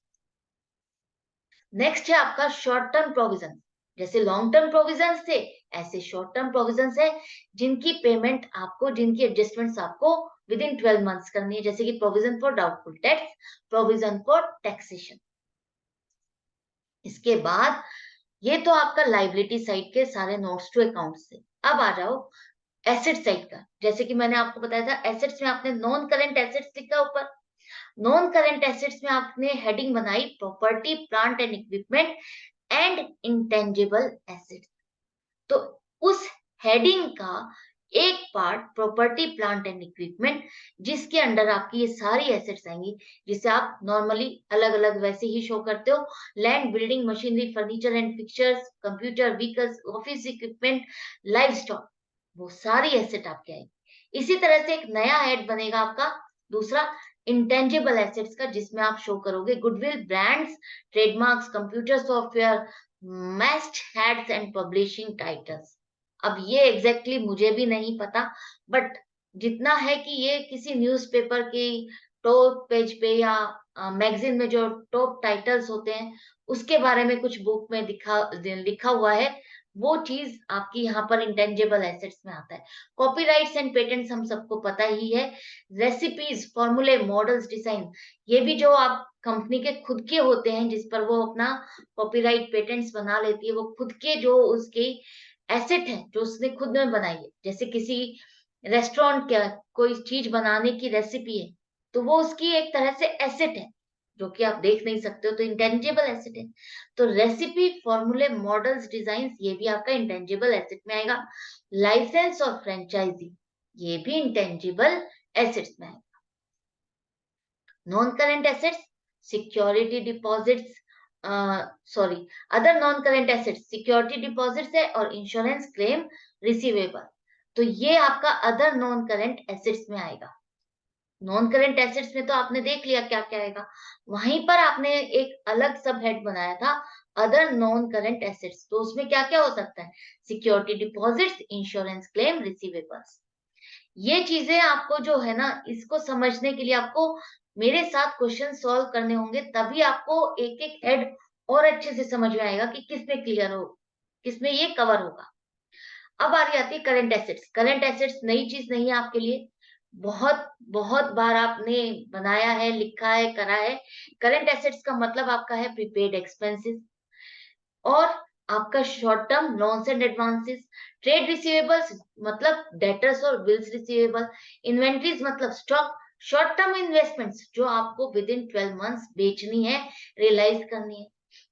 नेक्स्ट है आपका शॉर्ट टर्म प्रोविजन। जैसे लॉन्ग टर्म प्रोविजन थे ऐसे शॉर्ट टर्म प्रोविजन है जिनकी पेमेंट आपको, जिनकी एडजस्टमेंट्स आपको विद इन 12 मंथ्स करनी है, जैसे कि provision for doubtful tax, provision for taxation. इसके बाद ये तो आपका लाइबिलिटी साइड के सारे नोट्स टू अकाउंट्स थे। अब आ जाओ एसेट साइड का। जैसे कि मैंने आपको बताया था एसेट्स में आपने नॉन करंट एसेट्स लिखा ऊपर, नॉन करंट एसेट्स में आपने हेडिंग बनाई property plant and equipment and intangible assets. तो उस हेडिंग का एक part property plant and equipment, जिसके अंडर आपकी ये सारी एसेट्स आएंगी, जिसे आप नॉर्मली अलग अलग वैसे ही शो करते हो। Land, building, machinery, furniture and fixtures, computer, vehicles, office equipment, live stock, वो सारी एसेट आपके आएगी। इसी तरह से एक नया हेड बनेगा आपका दूसरा, इंटेंजिबल एसेट्स का, जिसमें आप शो करोगे goodwill, brands, trademarks, computer software, moist heads and publishing titles. अब ये एग्जैक्टली मुझे भी नहीं पता, बट जितना है कि ये किसी न्यूज़पेपर की टॉप पेज पे या मैगजीन में जो टॉप टाइटल्स होते हैं उसके बारे में कुछ बुक में लिखा हुआ है, वो चीज आपकी यहाँ पर इंटेंजिबल एसेट्स में आता है। कॉपीराइट्स एंड पेटेंट्स हम सबको पता ही है। रेसिपीज, फॉर्मूले, मॉडल्स, डिजाइन, ये भी जो आप कंपनी के खुद के होते हैं जिस पर वो अपना कॉपीराइट पेटेंट्स बना लेती है, वो खुद के जो उसके एसेट है जो उसने खुद में बनाई है। जैसे किसी रेस्टोरेंट का कोई चीज बनाने की रेसिपी है, तो वो उसकी एक तरह से एसेट है जो कि आप देख नहीं सकते हो, तो इंटेंजिबल एसेट है। तो रेसिपी, फॉर्मूले, मॉडल्स, डिजाइन, ये भी आपका इंटेंजिबल एसेट में आएगा। लाइसेंस और फ्रेंचाइजी, ये भी इंटेंजिबल एसेट्स में आएगा। Non current assets, security deposits, sorry, other non current assets, security deposits है और इंश्योरेंस क्लेम रिसीवेबल, तो ये आपका अदर नॉन करेंट एसेट्स में आएगा। नॉन करेंट एसेट्स में तो आपने देख लिया क्या क्या आएगा। वहीं पर आपने एक अलग सब हेड बनाया था, अदर नॉन करेंट एसेट्स, तो उसमें क्या क्या हो सकता है? Security deposits, insurance claim, receivables. ये चीजें आपको जो है ना, इसको समझने के लिए आपको मेरे साथ क्वेश्चन सॉल्व करने होंगे, तभी आपको एक एक हेड और अच्छे से समझ में आएगा कि किसमें क्लियर हो, किसमें ये कवर होगा। अब आ रही आती है करंट एसेट्स। करंट एसेट्स नई चीज नहीं है आपके लिए, बहुत बहुत बार आपने बनाया है, लिखा है, करा है। करंट एसेट्स का मतलब आपका है प्रीपेड एक्सपेंसेस और आपका short term loans and advances. Trade receivables मतलब डेटर्स और बिल्स रिसीवेबल। इन्वेंट्रीज मतलब स्टॉक। शॉर्ट टर्म इन्वेस्टमेंट्स जो आपको विद इन 12 मंथ्स बेचनी है, रियलाइज करनी है।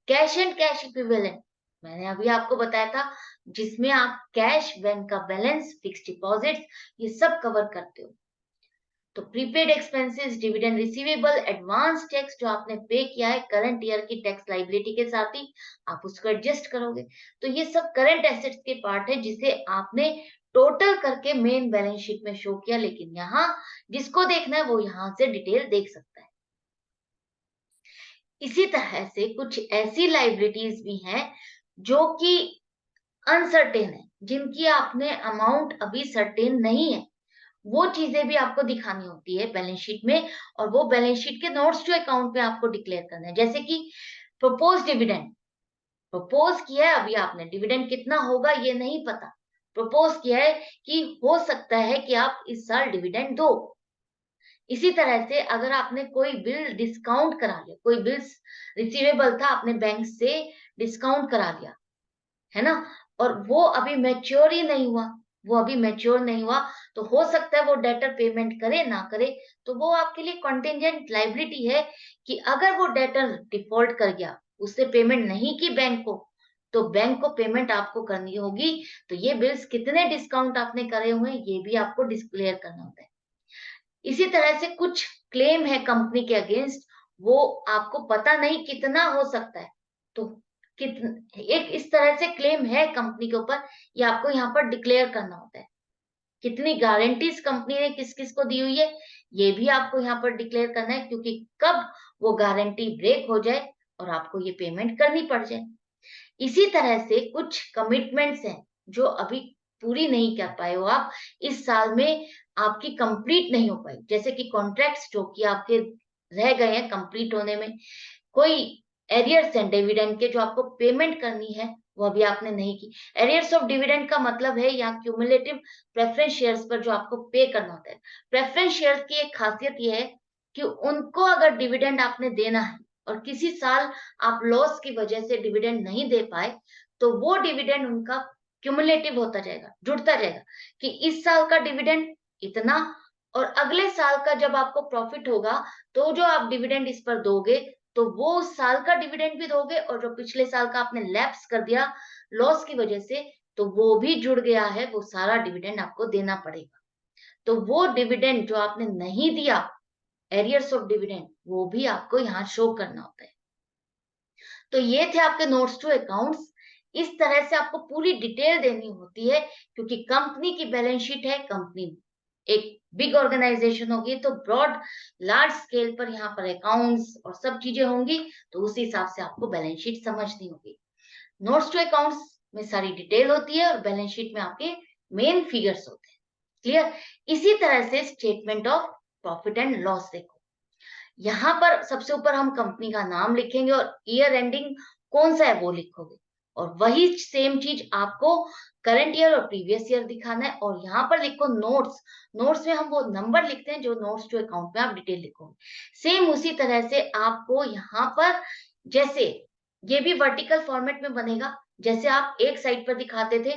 कैश एंड कैश इक्विवेलेंट, मैंने अभी आपको बताया था, जिसमें आप कैश, बैंक का बैलेंस, फिक्स डिपॉजिट्स, ये सब कवर करते हो। तो prepaid expenses, dividend receivable, advance tax जो आपने पे किया है करंट ईयर की टैक्स लाइबिलिटी के साथ ही, आप उसको एडजस्ट करोगे। तो ये सब करंट एसेट्स के पार्ट है जिसे आपने टोटल करके मेन बैलेंस शीट में शो किया, लेकिन यहाँ जिसको देखना है वो यहाँ से डिटेल देख सकता है। इसी तरह से कुछ ऐसी लाइबिलिटीज भी हैं जो कि अनसर्टेन है, जिनकी आपने अमाउंट अभी सर्टेन नहीं है, वो चीजें भी आपको दिखानी होती है बैलेंस शीट में, और वो बैलेंस शीट के नोट्स टू अकाउंट में आपको डिक्लेयर करना है। जैसे कि प्रपोज डिविडेंड, प्रपोज किया है अभी आपने, डिविडेंड कितना होगा ये नहीं पता, प्रपोज किया है कि हो सकता है कि आप इस साल डिविडेंड दो। इसी तरह से अगर आपने कोई बिल डिस्काउंट करा लिया, कोई बिल्स रिसीवेबल था आपने बैंक से डिस्काउंट करा लिया, है ना, और वो अभी मैच्योर ही नहीं हुआ, वो अभी मैच्योर नहीं हुआ, तो हो सकता है वो डेटर पेमेंट करे ना करे, तो वो आपके लिए कॉन्टिजेंट लाइबिलिटी है कि अगर वो डेटर डिफॉल्ट कर गया, उससे पेमेंट नहीं की बैंक को, तो बैंक को पेमेंट आपको करनी होगी। तो ये बिल्स कितने डिस्काउंट आपने करे हुए हैं ये भी आपको डिस्क्लेयर करना होता है। इसी तरह से कुछ क्लेम है कंपनी के अगेंस्ट, वो आपको पता नहीं कितना हो सकता है, तो एक इस तरह से क्लेम है कंपनी के ऊपर, ये आपको यहाँ पर डिक्लेयर करना होता है। कितनी गारंटीज कंपनी ने किस किस को दी हुई है, ये भी आपको यहाँ पर डिक्लेयर करना है, क्योंकि कब वो गारंटी ब्रेक हो जाए और आपको ये पेमेंट करनी पड़ जाए। इसी तरह से कुछ कमिटमेंट्स हैं जो अभी पूरी नहीं कर पाए हो आप, इस साल में आपकी कंप्लीट नहीं हो पाई, जैसे कि कॉन्ट्रैक्ट्स जो कि आपके रह गए हैं कंप्लीट होने में। कोई एरियर्स हैं डिविडेंड के जो आपको पेमेंट करनी है, वो अभी आपने नहीं की। एरियर्स ऑफ डिविडेंड का मतलब है यहाँ क्यूमुलेटिव प्रेफरेंस शेयर्स पर जो आपको पे करना होता है। प्रेफरेंस शेयर्स की एक खासियत ये है कि उनको अगर डिविडेंड आपने देना है और किसी साल आप लॉस की वजह से डिविडेंड नहीं दे पाए, तो वो डिविडेंड उनका क्यूमुलेटिव होता जाएगा, जुड़ता जाएगा, कि इस साल का डिविडेंड इतना, और अगले साल का जब आपको प्रॉफिट होगा तो जो आप डिविडेंड इस पर दोगे, तो वो उस साल का डिविडेंड भी दोगे, और जो पिछले साल का आपने लैप्स कर दिया लॉस की वजह से, तो वो भी जुड़ गया है, वो सारा डिविडेंड आपको देना पड़ेगा। तो वो डिविडेंड जो आपने नहीं दिया, एरियर्स ऑफ डिविडेंड, वो भी आपको यहाँ शो करना होता है। तो ये थे आपके नोट्स टू अकाउंट्स। इस तरह से आपको पूरी डिटेल देनी होती है, क्योंकि कंपनी की बैलेंस शीट है, कंपनी एक बिग ऑर्गेनाइजेशन होगी तो ब्रॉड लार्ज स्केल पर यहाँ पर अकाउंट्स और सब चीजें होंगी, तो उस हिसाब से आपको बैलेंस शीट समझनी होगी। नोट्स टू अकाउंट्स में सारी डिटेल होती है और बैलेंस शीट में आपके मेन फिगर्स होते हैं। क्लियर? इसी तरह से statement of profit and loss देखो, यहाँ पर सबसे ऊपर हम कंपनी का नाम लिखेंगे और ईयर एंडिंग कौन सा है वो लिखोगे, और वही सेम चीज आपको करंट ईयर और प्रीवियस ईयर दिखाना है। और यहाँ पर लिखो नोट्स, नोट्स में हम वो नंबर लिखते हैं जो नोट्स टू अकाउंट में आप डिटेल लिखोगे। सेम उसी तरह से आपको यहाँ पर, जैसे ये भी वर्टिकल फॉर्मेट में बनेगा, जैसे आप एक साइड पर दिखाते थे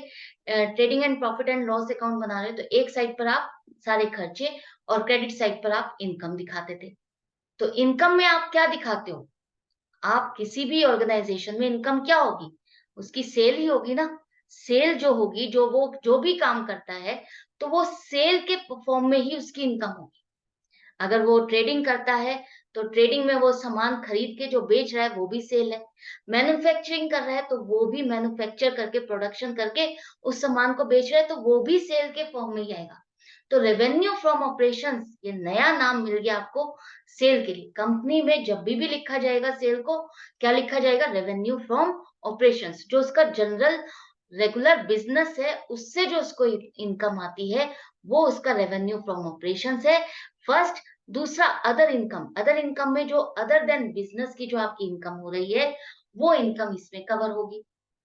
trading and profit and loss account बना रहे हो, तो एक साइड पर आप सारे खर्चे और क्रेडिट साइड पर आप इनकम दिखाते थे। तो इनकम में आप क्या दिखाते हो? आप किसी भी ऑर्गेनाइजेशन में इनकम क्या होगी? उसकी सेल ही होगी ना। सेल जो होगी, जो वो जो भी काम करता है, तो वो सेल के फॉर्म में ही उसकी इनकम होगी। अगर वो ट्रेडिंग करता है तो ट्रेडिंग में वो सामान खरीद के जो बेच रहा है वो भी सेल है। मैन्युफैक्चरिंग कर रहा है तो वो भी मैन्युफैक्चर करके प्रोडक्शन करके उस सामान को बेच रहा है, तो वो भी सेल के फॉर्म में ही आएगा। तो रेवेन्यू फ्रॉम ऑपरेशंस ये नया नाम मिल गया आपको सेल के लिए। कंपनी में जब भी लिखा जाएगा सेल को, क्या लिखा जाएगा? Revenue from operations. जो उसका जनरल रेगुलर बिजनेस है उससे जो उसको इनकम आती है वो उसका रेवेन्यू फ्रॉम ऑपरेशंस है फर्स्ट। दूसरा अदर इनकम, अदर इनकम में जो अदर देन बिजनेस की जो आपकी इनकम हो रही है वो इनकम इसमें कवर होगी।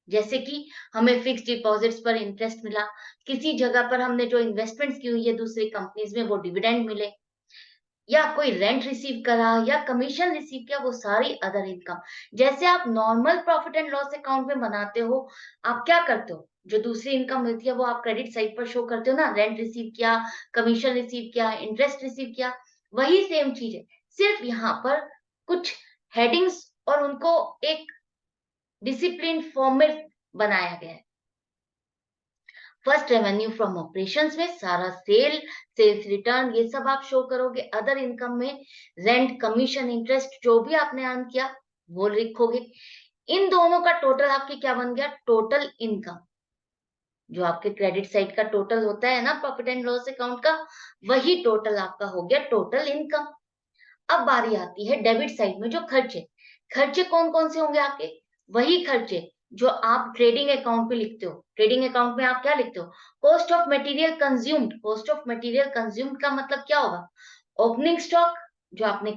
जैसे कि हमें फिक्स डिपॉजिट्स पर इंटरेस्ट मिला, किसी जगह पर हमने जो इन्वेस्टमेंट्स की हुई है दूसरी कंपनीज में वो डिविडेंड मिले, या कोई रेंट रिसीव करा या कमीशन रिसीव किया, वो सारी अदर इनकम। जैसे आप normal profit and loss account में बनाते हो, आप क्या करते हो? जो दूसरी इनकम मिलती है वो आप क्रेडिट साइड पर शो करते हो ना, रेंट रिसीव किया, कमीशन रिसीव किया, इंटरेस्ट रिसीव किया। वही सेम चीज है, सिर्फ यहाँ पर कुछ हेडिंग्स और उनको एक डिसिप्लिन फॉर्म में बनाया गया है। फर्स्ट रेवेन्यू फ्रॉम ऑपरेशंस में सारा सेल्स रिटर्न ये सब आप शो करोगे। अदर इनकम में रेंट, कमीशन, इंटरेस्ट जो भी आपने अर्न किया वो लिखोगे। इन दोनों का टोटल आपके क्या बन गया? Total income. जो आपके क्रेडिट साइड का टोटल होता है ना प्रॉफिट एंड लॉस अकाउंट का, वही टोटल आपका हो गया टोटल इनकम। अब बारी आती है डेबिट साइड में जो खर्चे। खर्चे कौन कौन से होंगे आपके? वही खर्चे जो आप ट्रेडिंग अकाउंट पे लिखते हो। ट्रेडिंग अकाउंट में आप क्या लिखते हो? Cost of material consumed. Cost of material consumed का मतलब क्या होगा? ओपनिंग स्टॉक जो आपने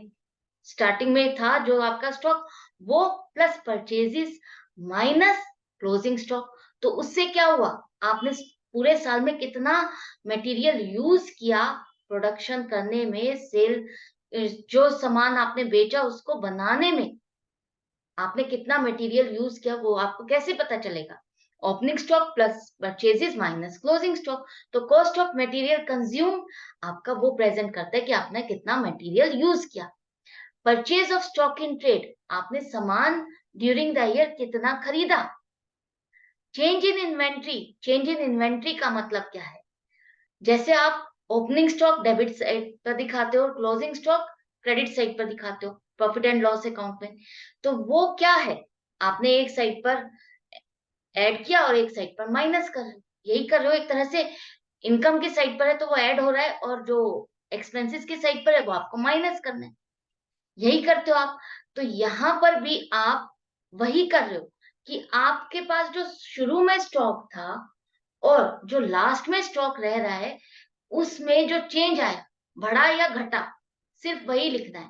स्टार्टिंग में था जो आपका स्टॉक, वो plus purchases minus closing stock. तो उससे क्या हुआ? आपने पूरे साल में कितना मटेरियल यूज किया प्रोडक्शन करने में, सेल जो सामान आपने बेचा उसको बनाने में आपने कितना मटेरियल यूज किया वो आपको कैसे पता चलेगा? Opening stock plus purchases minus closing stock. तो कॉस्ट ऑफ मटेरियल कंज्यूम आपका वो प्रेजेंट करता है कि आपने कितना मटेरियल यूज किया। Purchase of stock in trade, आपने सामान ड्यूरिंग द ईयर कितना खरीदा। Change in inventory, change in inventory का मतलब क्या है? जैसे आप ओपनिंग स्टॉक डेबिट साइड पर दिखाते हो, क्लोजिंग स्टॉक क्रेडिट साइड पर दिखाते हो प्रॉफिट एंड लॉस अकाउंट में, तो वो क्या है? आपने एक साइड पर ऐड किया और एक साइड पर माइनस कर रहे हो। यही कर रहे हो एक तरह से। इनकम के साइड पर है तो वो ऐड हो रहा है, और जो एक्सपेंसेस के साइड पर है वो आपको माइनस करना है। यही करते हो आप। तो यहाँ पर भी आप वही कर रहे हो कि आपके पास जो शुरू में स्टॉक था और जो लास्ट में स्टॉक रह रहा है उसमें जो चेंज आया, बढ़ा या घटा, सिर्फ वही लिखना है।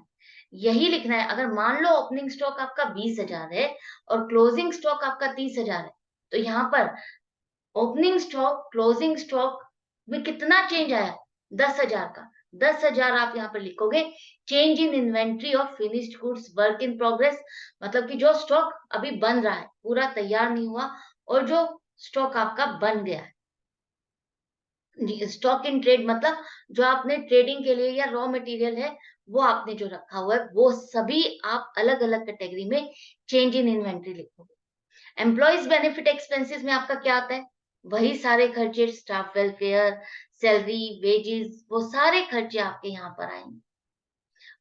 यही लिखना है। अगर मान लो ओपनिंग स्टॉक आपका 20,000 है और क्लोजिंग स्टॉक आपका 30,000 है, तो यहाँ पर ओपनिंग स्टॉक क्लोजिंग स्टॉक में कितना चेंज आया? 10,000 का। 10,000 आप यहाँ पर लिखोगे। Change in inventory of finished goods work in progress, मतलब कि जो स्टॉक अभी बन रहा है, पूरा तैयार नहीं हुआ, और जो स्टॉक आपका बन गया है। स्टॉक इन ट्रेड मतलब जो आपने ट्रेडिंग के लिए या रॉ मटेरियल है वो आपने जो रखा हुआ है, वो सभी आप अलग अलग कैटेगरी में चेंज इन इन्वेंट्री लिखोगे। एम्प्लॉइज बेनिफिट एक्सपेंसेस में आपका क्या आता है? वही सारे खर्चे, स्टाफ वेलफेयर, सैलरी, वेजेस, वो सारे खर्चे आपके यहाँ पर आएंगे।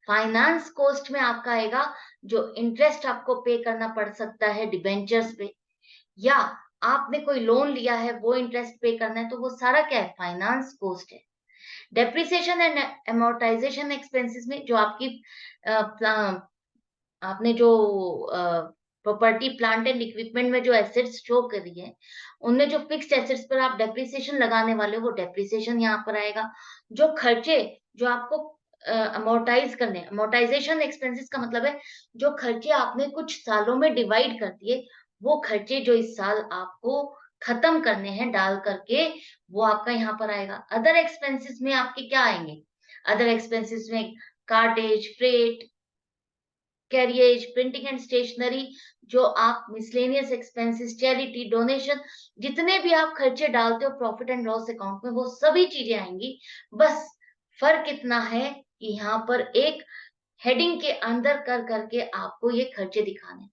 फाइनेंस कॉस्ट में आपका आएगा जो इंटरेस्ट आपको पे करना पड़ सकता है डिबेंचर्स पे, या आपने कोई लोन लिया है वो इंटरेस्ट पे करना है, तो वो सारा क्या है? फाइनेंस कॉस्ट है। डेप्रिसिएशन एंड अमोर्टाइजेशन एक्सपेंसेस में जो आपने जो प्रॉपर्टी प्लांट एंड इक्विपमेंट में जो एसेट्स शो करी है, उनमें जो फिक्स्ड एसेट्स पर आप डेप्रिसिएशन लगाने वाले हो, वो डेप्रिसिएशन यहाँ पर आएगा। जो खर्चे जो आपको अमोर्टाइज करने, अमोर्टाइजेशन एक्सपेंसेस का मतलब है जो खर्चे आपने कुछ सालों में डिवाइड कर दिए, वो खर्चे जो इस साल आपको खत्म करने हैं डाल करके, वो आपका यहाँ पर आएगा। अदर एक्सपेंसेस में आपके क्या आएंगे? अदर एक्सपेंसेस में cartage, freight, carriage, printing and stationery, जो आप मिसलेनियस एक्सपेंसेस, चैरिटी, डोनेशन, जितने भी आप खर्चे डालते हो प्रॉफिट एंड लॉस अकाउंट में, वो सभी चीजें आएंगी। बस फर्क इतना है कि यहाँ पर एक हेडिंग के अंदर कर करके आपको ये खर्चे दिखाने।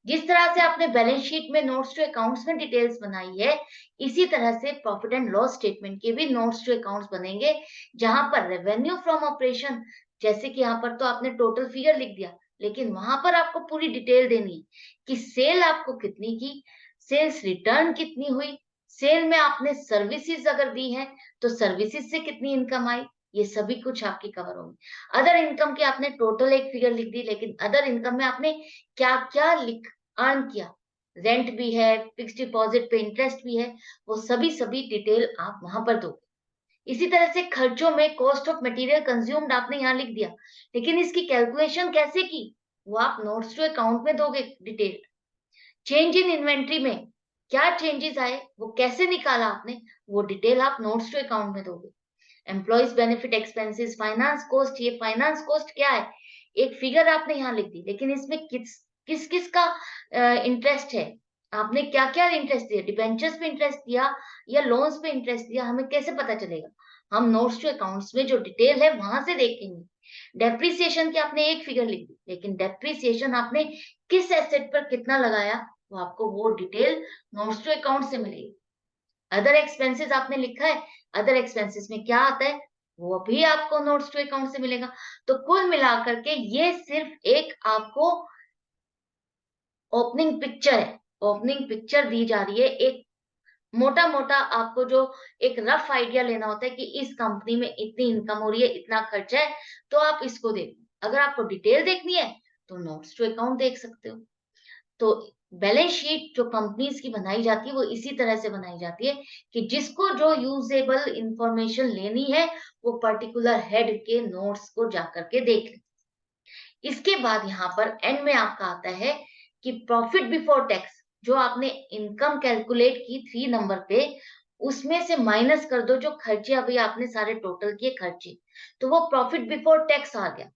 जिस तरह से आपने बैलेंस शीट में नोट्स टू अकाउंट्स में डिटेल्स बनाई है, इसी तरह से प्रॉफिट एंड लॉस स्टेटमेंट के भी नोट्स टू अकाउंट्स बनेंगे, जहां पर रेवेन्यू फ्रॉम ऑपरेशन, जैसे कि यहाँ पर तो आपने टोटल फिगर लिख दिया, लेकिन वहां पर आपको पूरी डिटेल देनी है कि सेल आपको कितनी की, सेल्स रिटर्न कितनी हुई, सेल में आपने सर्विसेज अगर दी है तो सर्विसेज से कितनी इनकम आई, ये सभी कुछ आपकी कवर होंगे। अदर इनकम की आपने टोटल एक फिगर लिख दी, लेकिन अदर इनकम में आपने क्या क्या लिख अर्न किया, रेंट भी है, फिक्स डिपॉजिट पे इंटरेस्ट भी है, वो सभी डिटेल आप वहां पर दो। इसी तरह से खर्चों में कॉस्ट ऑफ मटेरियल कंज्यूम्ड आपने यहाँ लिख दिया, लेकिन इसकी कैलकुलेशन कैसे की, वो आप नोट्स टू अकाउंट में दोगे डिटेल। चेंज इन इन्वेंट्री में क्या चेंजेस आए, वो कैसे निकाला आपने, वो डिटेल आप नोट्स टू अकाउंट में दोगे। Employees benefit expenses, finance cost, ये फाइनेंस कॉस्ट क्या है, एक फिगर आपने यहाँ लिख दी, लेकिन इसमें किस किस किस का इंटरेस्ट है, आपने क्या क्या इंटरेस्ट दिया, डिबेंचर्स पे इंटरेस्ट दिया या लोन्स पे इंटरेस्ट दिया, हमें कैसे पता चलेगा? हम नोट्स टू अकाउंट्स में जो डिटेल है वहां से देखेंगे। डेप्रिसिएशन की आपने एक फिगर लिख दी, लेकिन डेप्रिसिएशन आपने किस एसेट पर कितना लगाया, तो आपको वो डिटेल नोट्स टू अकाउंट से मिलेगी। अदर एक्सपेंसेस आपने लिखा है, अदर एक्सपेंसेस में क्या आता है, वो भी आपको नोट्स टू अकाउंट से मिलेगा। तो कुल मिलाकर के ये सिर्फ एक आपको ओपनिंग पिक्चर है, ओपनिंग पिक्चर दी जा रही है, एक मोटा मोटा आपको जो एक रफ आइडिया लेना होता है कि इस कंपनी में इतनी इनकम हो रही है, इतना खर्चा है, तो आप इसको देखो। अगर आपको डिटेल देखनी है तो नोट्स टू अकाउंट देख सकते हो। तो बैलेंस शीट जो कंपनीज की बनाई जाती है, वो इसी तरह से बनाई जाती है कि जिसको जो यूजेबल इंफॉर्मेशन लेनी है, वो पर्टिकुलर हेड के नोट्स को जाकर के देख ले। इसके बाद यहाँ पर एंड में आपका आता है कि प्रॉफिट बिफोर टैक्स, जो आपने इनकम कैलकुलेट की 3 नंबर पे, उसमें से माइनस कर दो जो खर्चे अभी आपने सारे टोटल किए खर्चे, तो वो प्रॉफिट बिफोर टैक्स आ गया,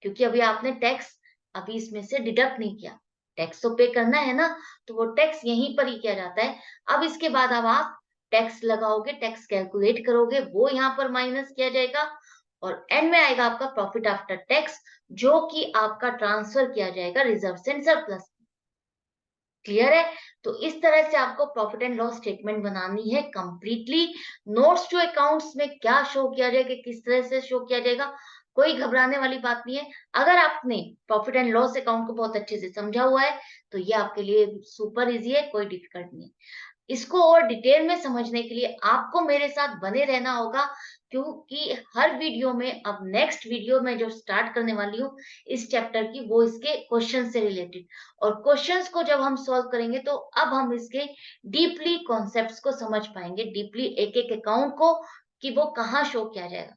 क्योंकि अभी आपने टैक्स अभी इसमें से डिडक्ट नहीं किया, टैक्स तो पे करना है ना, तो वो टैक्स यहीं पर ही किया जाता है। अब इसके बाद अब आप टैक्स लगाओगे, टैक्स कैलकुलेट करोगे, वो यहाँ पर माइनस किया जाएगा, और एंड में आएगा आपका प्रॉफिट आफ्टर टैक्स, जो कि आपका ट्रांसफर किया जाएगा रिजर्व एंड सरप्लस। क्लियर है? तो इस तरह से आपको प्रॉफिट एंड लॉस स्टेटमेंट बनानी है कंप्लीटली। नोट्स टू अकाउंट्स में क्या शो किया जाएगा, किस तरह से शो किया जाएगा, कोई घबराने वाली बात नहीं है। अगर आपने प्रॉफिट एंड लॉस अकाउंट को बहुत अच्छे से समझा हुआ है, तो ये आपके लिए सुपर इजी है, कोई डिफिकल्ट नहीं है। इसको और डिटेल में समझने के लिए आपको मेरे साथ बने रहना होगा, क्योंकि हर वीडियो में, अब नेक्स्ट वीडियो में जो स्टार्ट करने वाली हूँ इस चैप्टर की, वो इसके क्वेश्चन से रिलेटेड, और क्वेश्चंस को जब हम सॉल्व करेंगे तो अब हम इसके डीपली कॉन्सेप्ट्स को समझ पाएंगे, डीपली एक एक अकाउंट को, कि वो कहाँ शो किया जाएगा।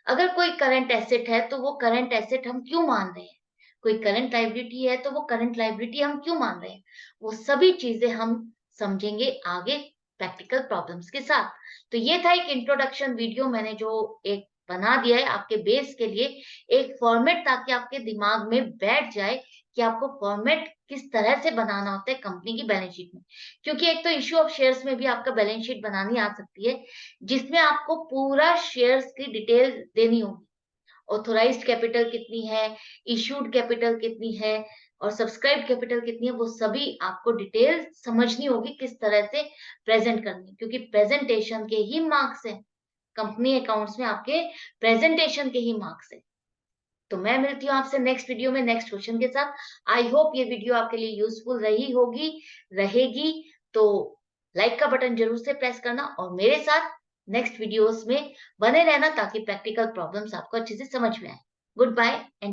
अगर कोई करंट एसेट है तो वो करंट एसेट हम क्यों मान रहे हैं, कोई करंट लाइबिलिटी है तो वो करंट लाइबिलिटी हम क्यों मान रहे हैं, वो सभी चीजें हम समझेंगे आगे प्रैक्टिकल प्रॉब्लम्स के साथ। तो ये था एक इंट्रोडक्शन वीडियो, मैंने जो एक बना दिया है आपके बेस के लिए, एक फॉर्मेट, ताकि आपके दिमाग में बैठ जाए कि आपको फॉर्मेट किस तरह से बनाना होता है कंपनी की बैलेंस शीट में। क्योंकि एक तो इश्यू ऑफ शेयर्स में भी आपका बैलेंस शीट बनानी आ सकती है, जिसमें आपको पूरा शेयर्स की डिटेल देनी होगी, ऑथोराइज्ड कैपिटल कितनी है, इश्यूड कैपिटल कितनी है, और सब्सक्राइब कैपिटल कितनी है, वो सभी आपको डिटेल समझनी होगी किस तरह से प्रेजेंट करनी है, क्योंकि प्रेजेंटेशन के ही मार्क्स है कंपनी अकाउंट्स में, आपके प्रेजेंटेशन के ही मार्क्स है। तो मैं मिलती हूँ आपसे नेक्स्ट वीडियो में नेक्स्ट क्वेश्चन के साथ। आई होप ये वीडियो आपके लिए यूजफुल रही होगी, रहेगी। तो लाइक का बटन जरूर से प्रेस करना और मेरे साथ नेक्स्ट वीडियोस में बने रहना ताकि प्रैक्टिकल प्रॉब्लम्स आपको अच्छे से समझ में आए। Good bye and